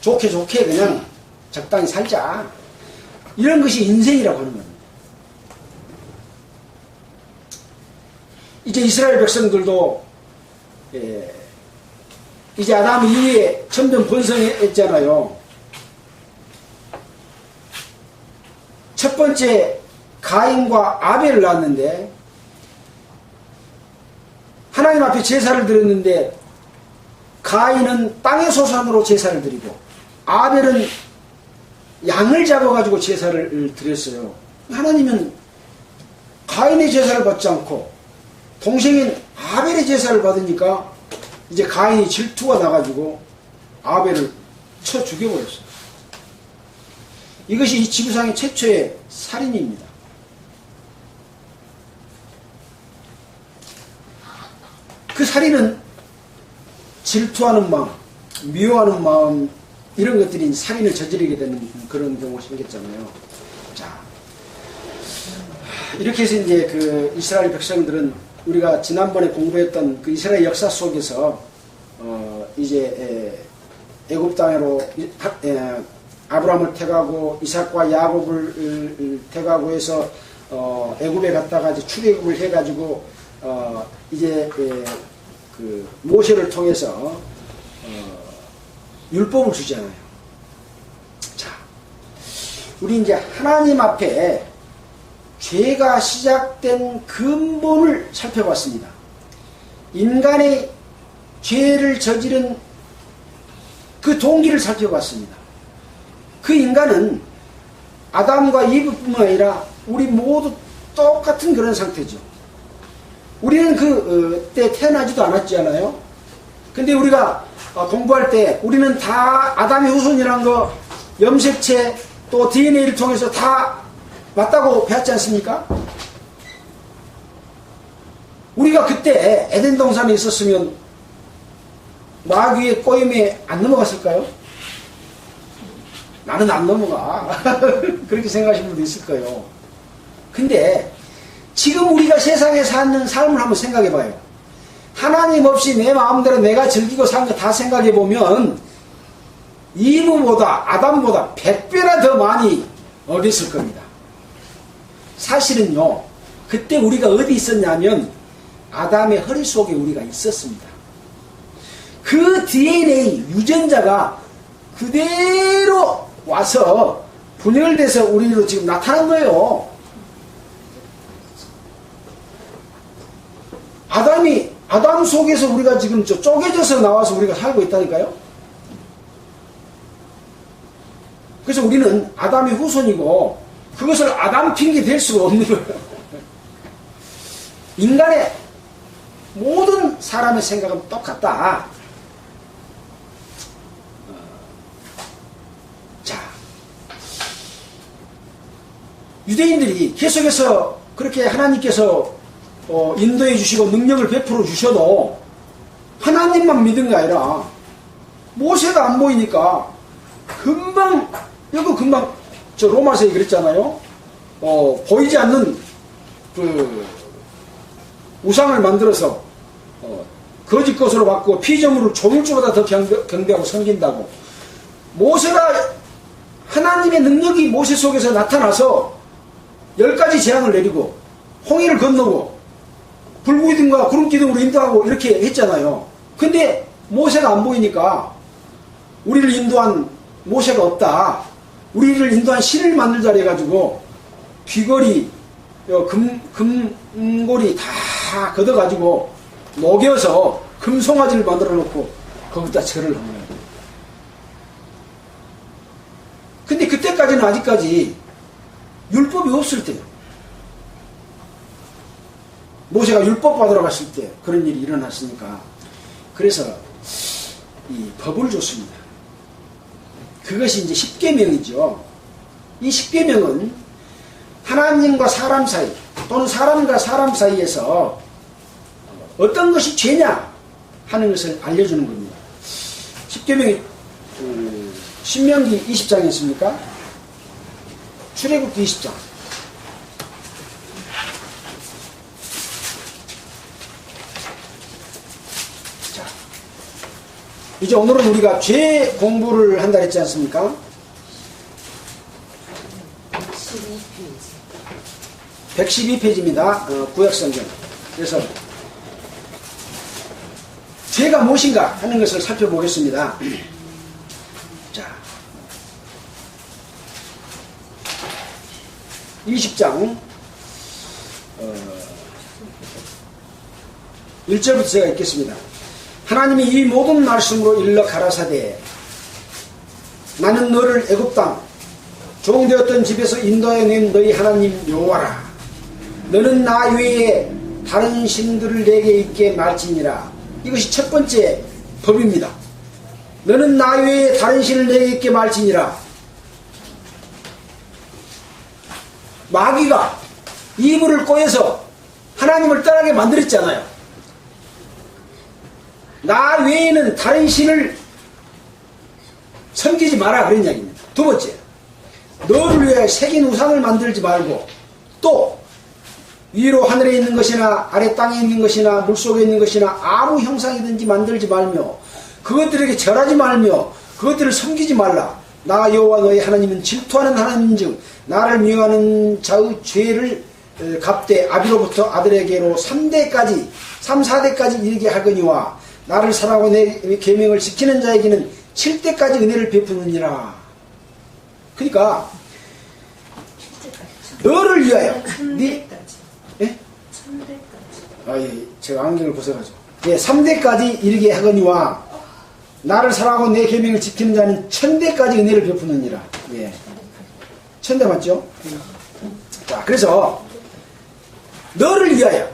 좋게 그냥 적당히 살자. 이런 것이 인생이라고 하는 겁니다. 이제 이스라엘 백성들도 이제 아담 이후에 천변 번성했잖아요. 첫 번째 가인과 아벨을 낳았는데 하나님 앞에 제사를 드렸는데 가인은 땅의 소산으로 제사를 드리고 아벨은 양을 잡아가지고 제사를 드렸어요. 하나님은 가인의 제사를 받지 않고 동생인 아벨의 제사를 받으니까 이제 가인이 질투가 나가지고 아벨을 쳐 죽여버렸어요. 이것이 이 지구상의 최초의 살인입니다. 그 살인은 질투하는 마음, 미워하는 마음 이런 것들이 살인을 저지르게 되는 그런 경우가 생겼잖아요. 자, 이렇게 해서 이제 그 이스라엘 백성들은 우리가 지난번에 공부했던 그 이스라엘 역사 속에서 이제 애굽 땅으로 아브라함을 택하고 이삭과 야곱을 택하고 해서 애굽에 갔다가 이제 출애굽을 해가지고 이제 그 모세를 통해서 율법을 주잖아요. 자, 우리 이제 하나님 앞에 죄가 시작된 근본을 살펴봤습니다. 인간의 죄를 저지른 그 동기를 살펴봤습니다. 그 인간은 아담과 이브뿐만 아니라 우리 모두 똑같은 그런 상태죠. 우리는 그때 태어나지도 않았잖아요. 근데 우리가 공부할 때 우리는 다 아담의 후손이라는 거 염색체 또 DNA를 통해서 다 맞다고 배웠지 않습니까? 우리가 그때 에덴 동산에 있었으면 마귀의 꼬임에 안 넘어갔을까요? 나는 안 넘어가. 그렇게 생각하시는 분도 있을 거예요. 근데 지금 우리가 세상에 사는 삶을 한번 생각해 봐요. 하나님 없이 내 마음대로 내가 즐기고 산 거 다 생각해 보면 이브보다 아담보다 100배나 더 많이 어렸을 겁니다. 사실은요, 그때 우리가 어디 있었냐면 아담의 허리 속에 우리가 있었습니다. 그 DNA 유전자가 그대로 와서 분열돼서 우리로 지금 나타난 거예요. 아담 속에서 우리가 지금 쪼개져서 나와서 우리가 살고 있다니까요. 그래서 우리는 아담의 후손이고 그것을 아담 핑계 댈 수가 없는 거예요. 인간의 모든 사람의 생각은 똑같다. 자, 유대인들이 계속해서 그렇게 하나님께서 인도해 주시고 능력을 베풀어 주셔도 하나님만 믿은 게 아니라 모세가 안 보이니까 금방 저 로마서에 그랬잖아요. 보이지 않는 그 우상을 만들어서 거짓 것으로 바꾸고 피조물을 조물주보다 더 경배하고 섬긴다고. 모세가 하나님의 능력이 모세 속에서 나타나서 10가지 재앙을 내리고 홍해를 건너고 불구기둥과 구름기둥으로 인도하고 이렇게 했잖아요. 근데 모세가 안 보이니까 우리를 인도한 모세가 없다. 우리를 인도한 신을 만들자 해가지고 귀걸이, 금고리 다 걷어가지고 녹여서 금송아지를 만들어 놓고 거기다 절을 한 거예요. 근데 그때까지는 아직까지 율법이 없을 때요. 모세가 율법 받으러 갔을 때 그런 일이 일어났으니까 그래서 이 법을 줬습니다. 그것이 이제 십계명이죠. 이 십계명은 하나님과 사람 사이 또는 사람과 사람 사이에서 어떤 것이 죄냐 하는 것을 알려주는 겁니다. 십계명이 신명기 20장에 있습니까? 출애굽기 20장. 자, 이제 오늘은 우리가 죄 공부를 한다 했지 않습니까? 112페이지입니다. 구약성경. 그래서 죄가 무엇인가 하는 것을 살펴보겠습니다. 자, 20장 1절부터 제가 읽겠습니다. 하나님이 이 모든 말씀으로 일러 가라사대 나는 너를 애굽 땅 종되었던 집에서 인도해낸 너희 하나님 여호와라. 너는 나 외에 다른 신들을 내게 있게 말지니라. 이것이 첫 번째 법입니다. 너는 나 외에 다른 신을 내게 있게 말지니라. 마귀가 이브를 꼬여서 하나님을 떠나게 만들었잖아요. 나 외에는 다른 신을 섬기지 마라 그런 이야기입니다. 두 번째, 너를 위해 새긴 우상을 만들지 말고 또 위로 하늘에 있는 것이나 아래 땅에 있는 것이나 물속에 있는 것이나 아무 형상이든지 만들지 말며 그것들에게 절하지 말며 그것들을 섬기지 말라. 나 여호와 너희 하나님은 질투하는 하나님인즉 나를 미워하는 자의 죄를 갚되 아비로부터 아들에게로 3대까지 3, 4대까지 이르게 하거니와 나를 사랑하고 내 계명을 지키는 자에게는 7대까지 은혜를 베푸느니라. 그러니까 너를 위하여 3대까지. 예? 3대까지. 아, 예, 제가 안경을 벗어가지고. 예, 3대까지 이르게 하거니와 나를 사랑하고 내 계명을 지키는 자는 1000대까지 은혜를 베푸느니라. 예. 1000대 맞죠? 자, 그래서 너를 위하여,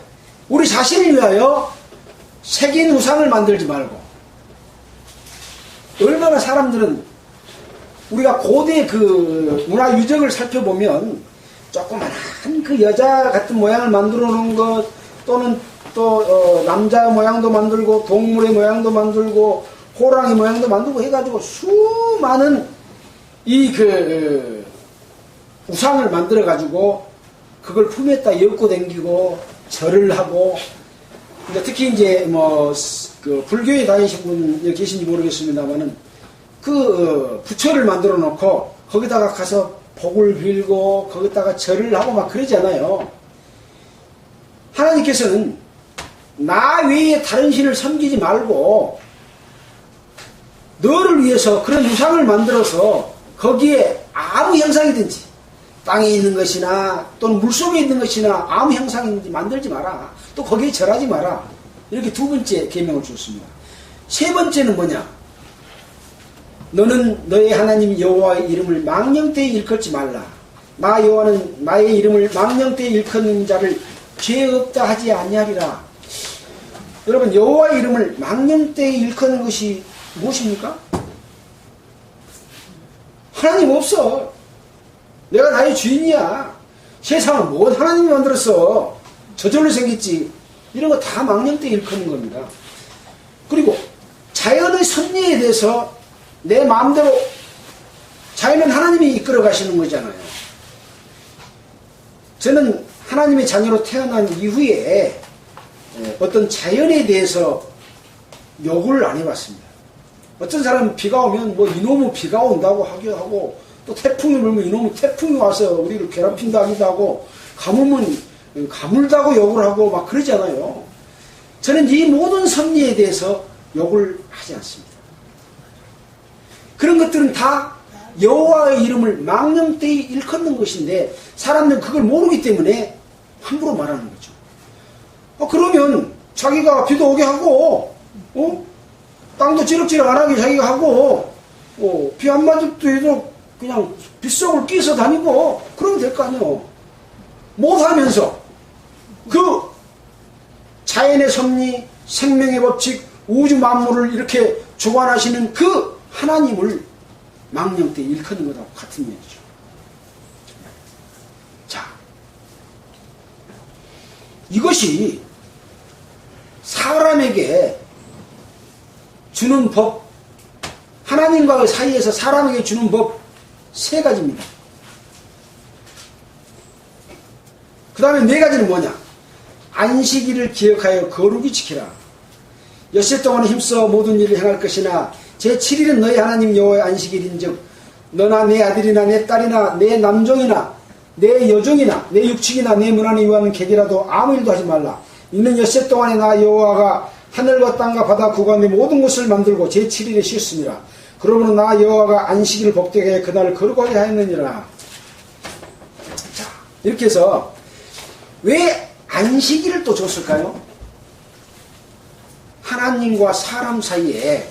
우리 자신을 위하여 새긴 우상을 만들지 말고. 얼마나 사람들은 우리가 고대 그 문화 유적을 살펴보면 조그만한 그 여자 같은 모양을 만들어 놓은 것, 또는 또 남자 모양도 만들고 동물의 모양도 만들고 호랑이 모양도 만들고 해가지고 수많은 이 그 우상을 만들어 가지고 그걸 품에다 엮고 댕기고 절을 하고. 근데 특히 이제 뭐 그 불교에 다니신 분 계신지 모르겠습니다만은 그 부처를 만들어 놓고 거기다가 가서 복을 빌고 거기다가 절을 하고 막 그러잖아요. 하나님께서는 나 외에 다른 신을 섬기지 말고 너를 위해서 그런 우상을 만들어서 거기에 아무 형상이든지 땅에 있는 것이나 또는 물속에 있는 것이나 아무 형상이든지 만들지 마라. 또 거기에 절하지 마라. 이렇게 두 번째 계명을 줬습니다. 세 번째는 뭐냐? 너는 너의 하나님 여호와의 이름을 망령되이 일컫지 말라. 나 여호와는 나의 이름을 망령되이 일컫는 자를 죄 없다 하지 아니하리라. 여러분, 여호와의 이름을 망령되이 일컫는 것이 무엇입니까? 하나님 없어. 내가 나의 주인이야. 세상을 뭔 하나님이 만들었어. 저절로 생겼지. 이런 거 다 망령되이 일컫는 겁니다. 그리고 자연의 섭리에 대해서 내 마음대로, 자연은 하나님이 이끌어 가시는 거잖아요. 저는 하나님의 자녀로 태어난 이후에 어떤 자연에 대해서 욕을 안 해봤습니다. 어떤 사람은 비가 오면 뭐 이놈의 비가 온다고 하기도 하고, 또 태풍이 불면 이놈의 태풍이 와서 우리를 괴롭힌다 하기도 하고, 가뭄은 가물다고 욕을 하고 막 그러잖아요. 저는 이 모든 섭리에 대해서 욕을 하지 않습니다. 그런 것들은 다 여호와의 이름을 망령되이 일컫는 것인데 사람들은 그걸 모르기 때문에 함부로 말하는 거죠. 그러면 자기가 비도 오게 하고 땅도 찌럭찌럭 안 하게 자기가 하고 비 한 마디도 해도 그냥 빗속을 끼서 다니고 그러면 될 거 아니에요. 못하면서 그 자연의 섭리, 생명의 법칙, 우주 만물을 이렇게 주관하시는 그 하나님을 망령되이 일컫는 것하고 같은 면이죠. 자, 이것이 사람에게 주는 법, 하나님과의 사이에서 사람에게 주는 법 세 가지입니다. 그 다음에 네 가지는 뭐냐? 안식일을 기억하여 거룩히 지키라. 엿새 동안 힘써 모든 일을 행할 것이나 제7일은 너희 하나님 여호와의 안식일인즉 너나 내 아들이나 내 딸이나 내 남종이나 내 여종이나 내 육축이나 내 문안에 유하는 객이라도 아무 일도 하지 말라. 이는 엿새 동안에 나 여호와가 하늘과 땅과 바다 구간의 모든 것을 만들고 제7일에 쉬었습니다. 그러므로 나 여호와가 안식일을 복되게 해 그날을 거룩하게 하였느니라. 자, 이렇게 해서 왜 안식일을 또 줬을까요? 하나님과 사람 사이에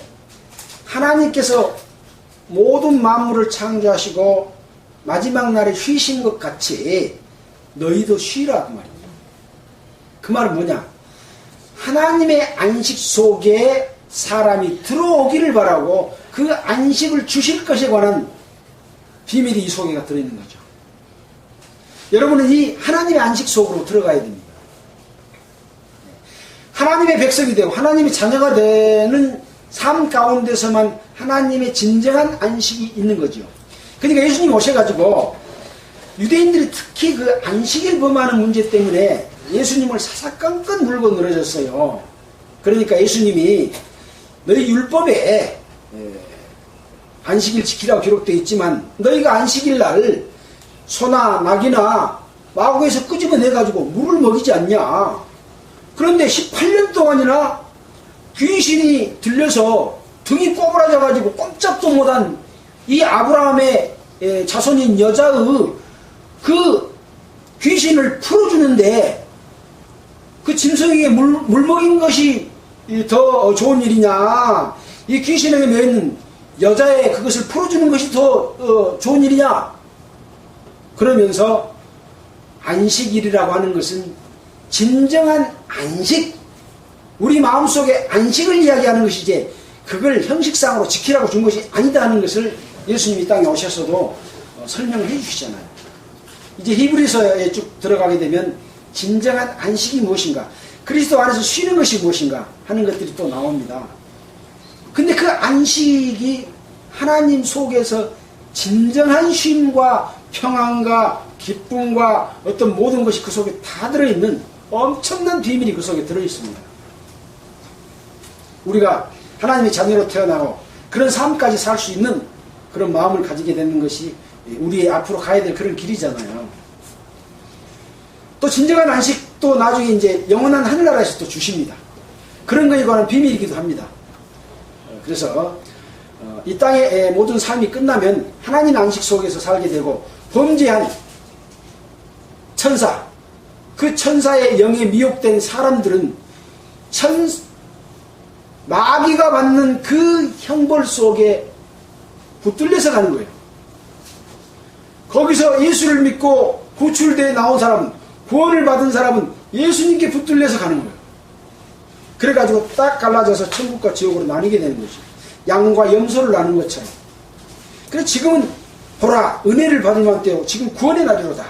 하나님께서 모든 만물을 창조하시고 마지막 날에 쉬신 것 같이 너희도 쉬라 그 말이에요. 그 말은 뭐냐? 하나님의 안식 속에 사람이 들어오기를 바라고 그 안식을 주실 것에 관한 비밀이 이 속에가 들어있는 거죠. 여러분은 이 하나님의 안식 속으로 들어가야 됩니다. 하나님의 백성이 되고 하나님의 자녀가 되는 삶 가운데서만 하나님의 진정한 안식이 있는 거죠. 그러니까 예수님 오셔가지고 유대인들이 특히 그 안식일 범하는 문제 때문에 예수님을 사사건건 물고 늘어졌어요. 그러니까 예수님이 너희 율법에 안식일 지키라고 기록되어 있지만 너희가 안식일 날 소나 낙이나 마구에서 끄집어내가지고 물을 먹이지 않냐. 그런데 18년 동안이나 귀신이 들려서 등이 꼬부라져가지고 꼼짝도 못한 이 아브라함의 자손인 여자의 그 귀신을 풀어주는데 그 짐승에게 물 먹인 것이 더 좋은 일이냐, 이 귀신에게 매인 여자의 그것을 풀어주는 것이 더 좋은 일이냐. 그러면서 안식일이라고 하는 것은 진정한 안식, 우리 마음속에 안식을 이야기하는 것이지 그걸 형식상으로 지키라고 준 것이 아니다 하는 것을 예수님이 이 땅에 오셔서도 설명을 해 주시잖아요. 이제 히브리서에 쭉 들어가게 되면 진정한 안식이 무엇인가, 그리스도 안에서 쉬는 것이 무엇인가 하는 것들이 또 나옵니다. 근데 그 안식이 하나님 속에서 진정한 쉼과 평안과 기쁨과 어떤 모든 것이 그 속에 다 들어있는 엄청난 비밀이 그 속에 들어있습니다. 우리가 하나님의 자녀로 태어나고 그런 삶까지 살 수 있는 그런 마음을 가지게 되는 것이 우리의 앞으로 가야 될 그런 길이잖아요. 또 진정한 안식도 나중에 이제 영원한 하늘나라에서 또 주십니다. 그런 거에 관한 비밀이기도 합니다. 그래서 이 땅의 모든 삶이 끝나면 하나님 안식 속에서 살게 되고, 범죄한 천사, 그 천사의 영에 미혹된 사람들은 마귀가 받는 그 형벌 속에 붙들려서 가는 거예요. 거기서 예수를 믿고 구출되어 나온 사람은, 구원을 받은 사람은 예수님께 붙들려서 가는 거예요. 그래가지고 딱 갈라져서 천국과 지옥으로 나뉘게 되는 거죠. 양과 염소를 나눈 것처럼. 그래서 지금은 보라, 은혜를 받을 만한 때요, 지금 구원의 날이로다.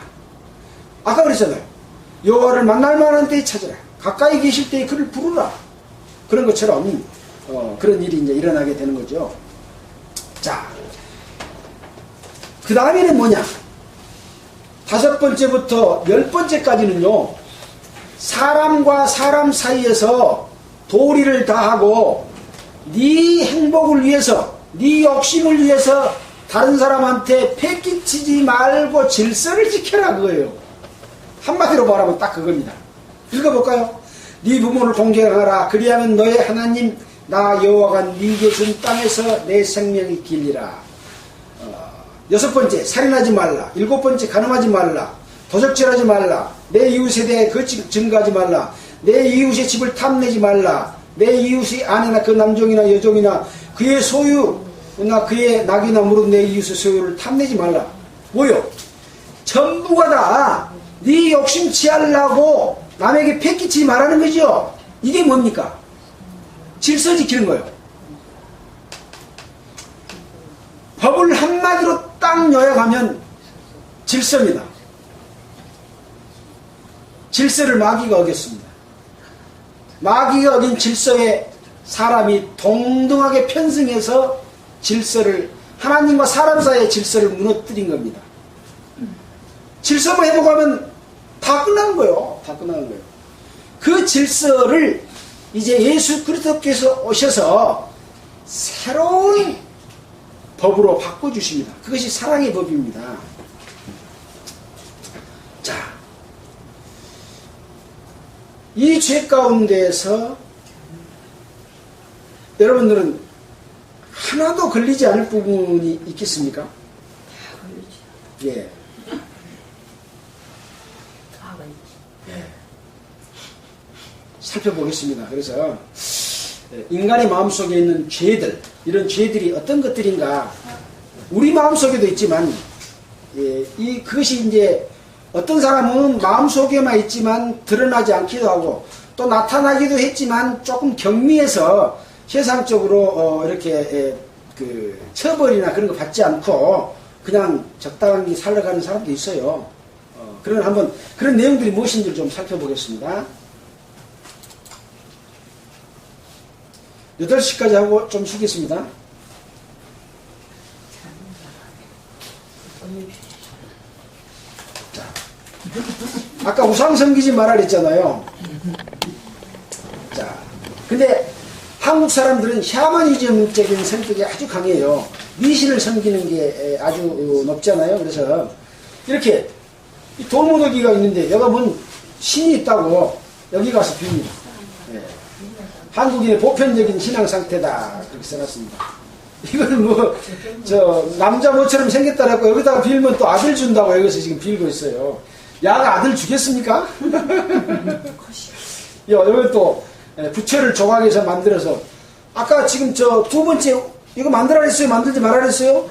아까 그랬잖아요. 여호와를 만날 만한 때에 찾으라. 가까이 계실 때에 그를 부르라. 그런 것처럼 그런 일이 이제 일어나게 되는 거죠. 자, 그 다음에는 뭐냐? 5번째부터 10번째까지는요, 사람과 사람 사이에서 도리를 다하고 네 행복을 위해서, 네 욕심을 위해서 다른 사람한테 패기치지 말고 질서를 지켜라, 그거예요. 한마디로 말하면 딱 그겁니다. 읽어볼까요? 네 부모를 공경하라. 그리하면 너의 하나님 나 여호와가 네게 준 땅에서 내 생명이 길리라. 6번째, 살인하지 말라. 7번째, 간음하지 말라. 도적질하지 말라. 내 이웃에 대해 거짓 증거하지 말라. 내 이웃의 집을 탐내지 말라. 내 이웃의 아내나 그 남종이나 여종이나 그의 소유나 그의 낙이나 물은 내 이웃의 소유를 탐내지 말라. 뭐요? 전부가 다 네 욕심 취하려고 남에게 패기치지 말라는 거죠. 이게 뭡니까? 질서 지키는 거예요. 법을 한마디로 딱 요약하면 질서입니다. 질서를 마귀가 어겼습니다. 마귀가 어긴 질서에 사람이 동등하게 편승해서 질서를, 하나님과 사람 사이의 질서를 무너뜨린 겁니다. 질서만 회복하면 다 끝나는 거예요. 다 끝나는 거예요. 그 질서를 이제 예수 그리스도께서 오셔서 새로운 법으로 바꿔주십니다. 그것이 사랑의 법입니다. 자, 이 죄 가운데에서 여러분들은 하나도 걸리지 않을 부분이 있겠습니까? 다 걸리죠. 예. 다 걸리죠. 예. 살펴보겠습니다. 그래서 인간의 마음속에 있는 죄들, 이런 죄들이 어떤 것들인가, 우리 마음속에도 있지만, 그것이 이제 어떤 사람은 마음속에만 있지만 드러나지 않기도 하고, 또 나타나기도 했지만 조금 경미해서 세상적으로 이렇게 그 처벌이나 그런 거 받지 않고 그냥 적당히 살아가는 사람도 있어요. 그러나 한번 그런 내용들이 무엇인지 좀 살펴보겠습니다. 8시까지 하고 좀 쉬겠습니다. 자, 아까 우상 섬기지 말라 그랬잖아요. 자, 근데 한국 사람들은 샤머니즘적인 성격이 아주 강해요. 미신을 섬기는 게 아주 높잖아요. 그래서 이렇게 돌무더기가 있는데 여기 보면 신이 있다고 여기 가서 빕니다. 예. 한국인의 보편적인 신앙 상태다 그렇게 써놨습니다. 이건 남자 뭐처럼 생겼다라고 여기다가 빌면 또 아들 준다고 여기서 지금 빌고 있어요. 야가 아들 주겠습니까? 여기 또 부처를 조각해서 만들어서 아까 지금 두 번째 이거 만들라 그랬어요? 만들지 말라 그랬어요?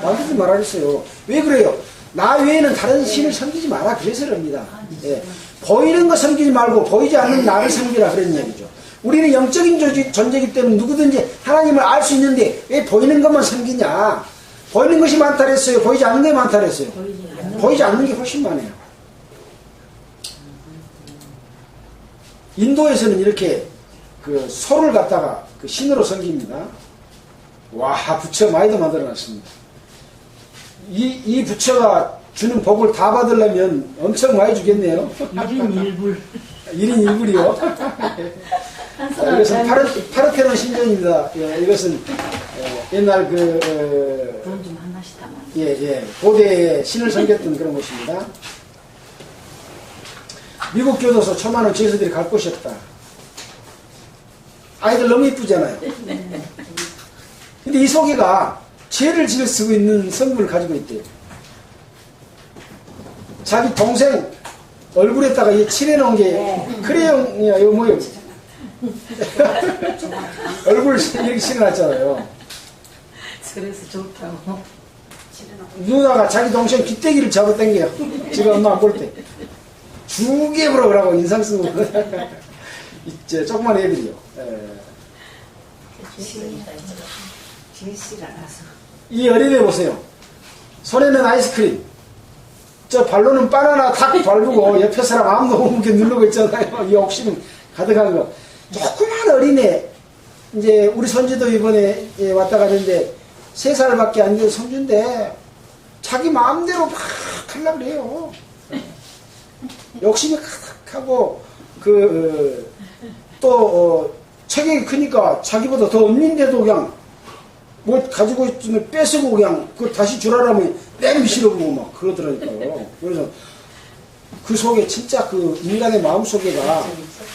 만들지 말라 그랬어요. 왜 그래요? 나 외에는 다른 신을 섬기지 마라 그래서 그럽니다. 예. 보이는 거 섬기지 말고 보이지 않는 나를 섬기라 그런 얘기죠. 우리는 영적인 존재이기 때문에 누구든지 하나님을 알 수 있는데 왜 보이는 것만 섬기냐? 보이는 것이 많다 그랬어요? 보이지 않는 게 많다 그랬어요? 보이지 않는 게 훨씬 많아요. 인도에서는 이렇게 그 소를 갖다가 그 신으로 섬깁니다. 와, 부처 많이도 만들어놨습니다. 이 부처가 주는 복을 다 받으려면 엄청 많이 주겠네요. 1인 1불. 1인 1불이요. 이것은 파르테논 신전입니다. 예, 이것은 옛날 돈 좀 하나씩 담아. 고대에 신을 섬겼던 그런 곳입니다. 미국 교도소 초만원 죄수들이 갈 곳이었다. 아이들 너무 이쁘잖아요. 근데 이 소개가 죄를 지을 쓰고 있는 성분을 가지고 있대요. 자기 동생 얼굴에다가 칠해놓은 게 크레용이야. 이거 뭐예요? 얼굴을 이렇게 칠해놨잖아요. 그래서 좋다고. 누나가 자기 동생 귀때기를 잡아당겨요. 지금 엄마 안 볼 때. 죽여보라 그러고 인상 쓰고. 이제 조그만 애들이요. 이 어린애 보세요. 손에는 아이스크림. 저 발로는 바나나 탁 밟고 옆에 사람 아무도 없게 누르고 있잖아요. 이 욕심 가득한 거. 조그만 어린애. 이제 우리 손주도 이번에 왔다 가는데 3살밖에 안 된 손주인데 자기 마음대로 막 하려고 그래요. 욕심이 가득하고 또 체격이 크니까 자기보다 더 없는데도 그냥 뭐 가지고 있으면 뺏어고 그냥 그걸 다시 주라라면 땡 실어보고 막 그러더라니까요. 그래서 그 속에 진짜 그 인간의 마음 속에가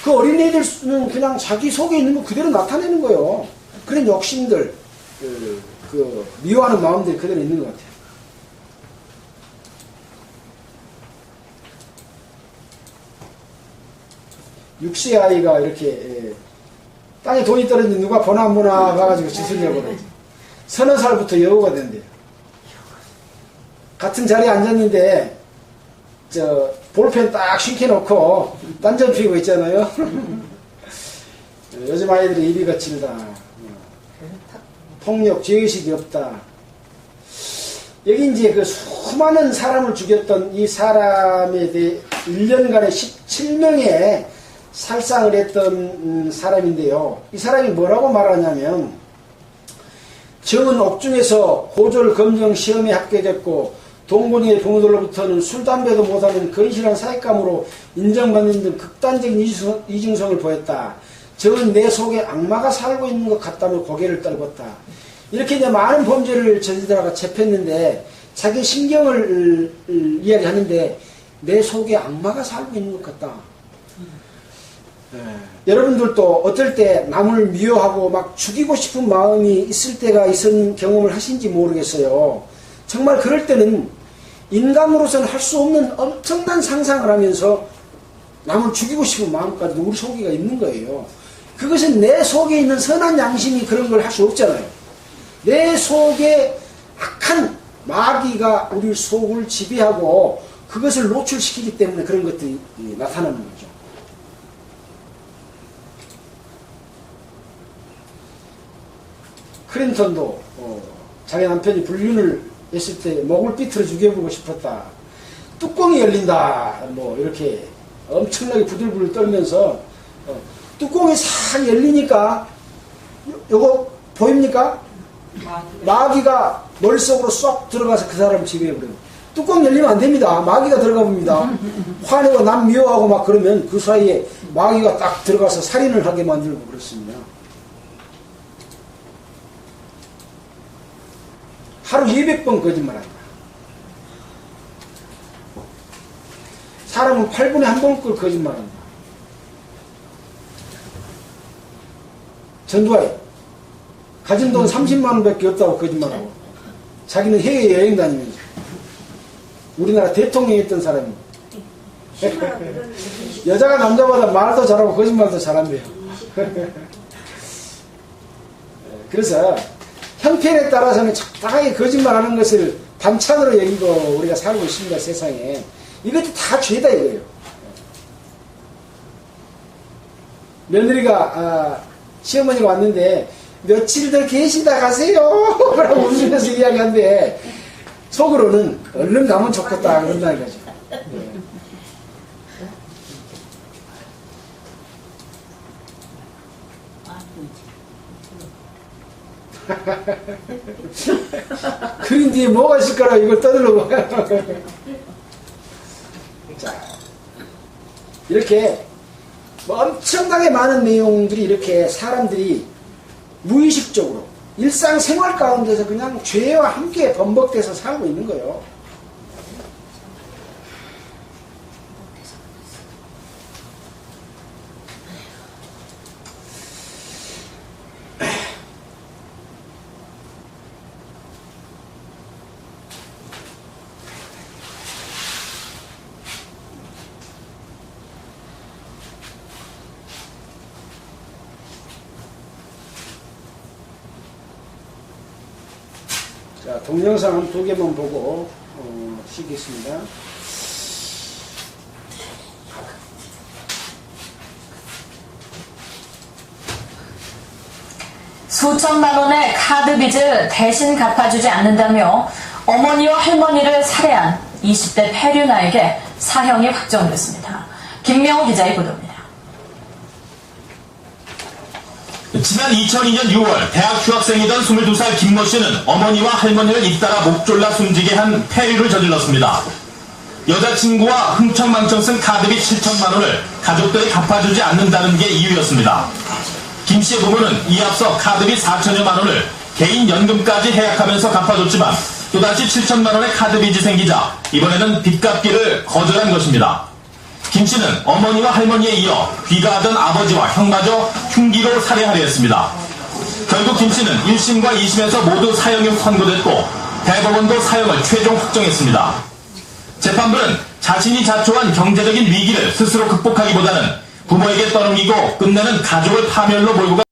그 어린애들은 그냥 자기 속에 있는 거 그대로 나타내는 거예요. 그런 욕심들, 그 미워하는 마음들이 그대로 있는 것 같아요. 육시의 아이가 이렇게 땅에 돈이 떨어지는데 누가 보나 안 보나 가가지고 짓을 내버려요. 30살부터 여우가 된대요. 같은 자리에 앉았는데 볼펜 딱 신켜놓고 딴전 피우고 있잖아요. 요즘 아이들이 입이 거칠다. 폭력, 죄의식이 없다. 여기 이제 그 수많은 사람을 죽였던 이 사람에 대해 1년간에 17명의 살상을 했던 사람인데요. 이 사람이 뭐라고 말하냐면 정은 옥중에서 고졸 검정 시험에 합격했고 동문의 부모들로부터는 술, 담배도 못하는 건실한 사익감으로 인정받는 등 극단적인 이중성을 보였다. 정은 내 속에 악마가 살고 있는 것 같다며 고개를 떨궜다. 이렇게 이제 많은 범죄를 저지르다가 잡혔는데 자기 심경을 이야기하는데 내 속에 악마가 살고 있는 것 같다. 여러분들도 어떨 때 남을 미워하고 막 죽이고 싶은 마음이 있을 때가 있은 경험을 하신지 모르겠어요. 정말 그럴 때는 인간으로서는 할 수 없는 엄청난 상상을 하면서 남을 죽이고 싶은 마음까지도 우리 속에가 있는 거예요. 그것은 내 속에 있는 선한 양심이 그런 걸 할 수 없잖아요. 내 속에 악한 마귀가 우리 속을 지배하고 그것을 노출시키기 때문에 그런 것들이 나타나는 거죠. 클린턴도 자기 남편이 불륜을 했을 때 목을 삐틀어 죽여보고 싶었다. 뚜껑이 열린다. 뭐 이렇게 엄청나게 부들부들 떨면서 뚜껑이 싹 열리니까 요거 보입니까? 마귀가 머릿속으로 쏙 들어가서 그 사람을 지배해버려요. 뚜껑 열리면 안 됩니다. 마귀가 들어가 봅니다. 화내고 남 미워하고 막 그러면 그 사이에 마귀가 딱 들어가서 살인을 하게 만들고 그렇습니다. 하루 200번 거짓말한다. 사람은 8분에 한 번꼴 거짓말한다. 전두환이 가진 돈 30만 원밖에 없다고 거짓말하고 자기는 해외 여행 다니면서 우리나라 대통령이었던 사람이 여자가 남자보다 말도 잘하고 거짓말도 잘한대요. 그래서 형편에 따라서는 적당하게 거짓말하는 것을 반찬으로 여기고 우리가 살고 있습니다. 세상에. 이것도 다 죄다 이거예요. 며느리가 시어머니가 왔는데 며칠 더 계시다 가세요 라고 웃으면서 이야기한데 속으로는 얼른 가면 좋겠다 그런다는 거죠. 그린 뒤에 뭐가 있을까라 이걸 떠들고 자, 이렇게 뭐 엄청나게 많은 내용들이 이렇게 사람들이 무의식적으로 일상생활 가운데서 그냥 죄와 함께 번복돼서 살고 있는 거예요. 자, 동영상 2개만 보고 쉬겠습니다. 수천만 원의 카드 빚을 대신 갚아주지 않는다며 어머니와 할머니를 살해한 20대 폐륜아에게 사형이 확정됐습니다. 김명호 기자의 보도입니다. 지난 2002년 6월 대학 휴학생이던 22살 김모 씨는 어머니와 할머니를 잇따라 목 졸라 숨지게 한 폐륜을 저질렀습니다. 여자친구와 흥청망청 쓴 카드빚 7천만 원을 가족들이 갚아주지 않는다는 게 이유였습니다. 김 씨의 부모는 이에 앞서 카드빚 4천여만 원을 개인 연금까지 해약하면서 갚아줬지만 또다시 7천만 원의 카드빚이 생기자 이번에는 빚 갚기를 거절한 것입니다. 김 씨는 어머니와 할머니에 이어 귀가하던 아버지와 형마저 흉기로 살해하려 했습니다. 결국 김 씨는 1심과 2심에서 모두 사형이 선고됐고 대법원도 사형을 최종 확정했습니다. 재판부는 자신이 자초한 경제적인 위기를 스스로 극복하기보다는 부모에게 떠넘기고 끝내는 가족을 파멸로 몰고 가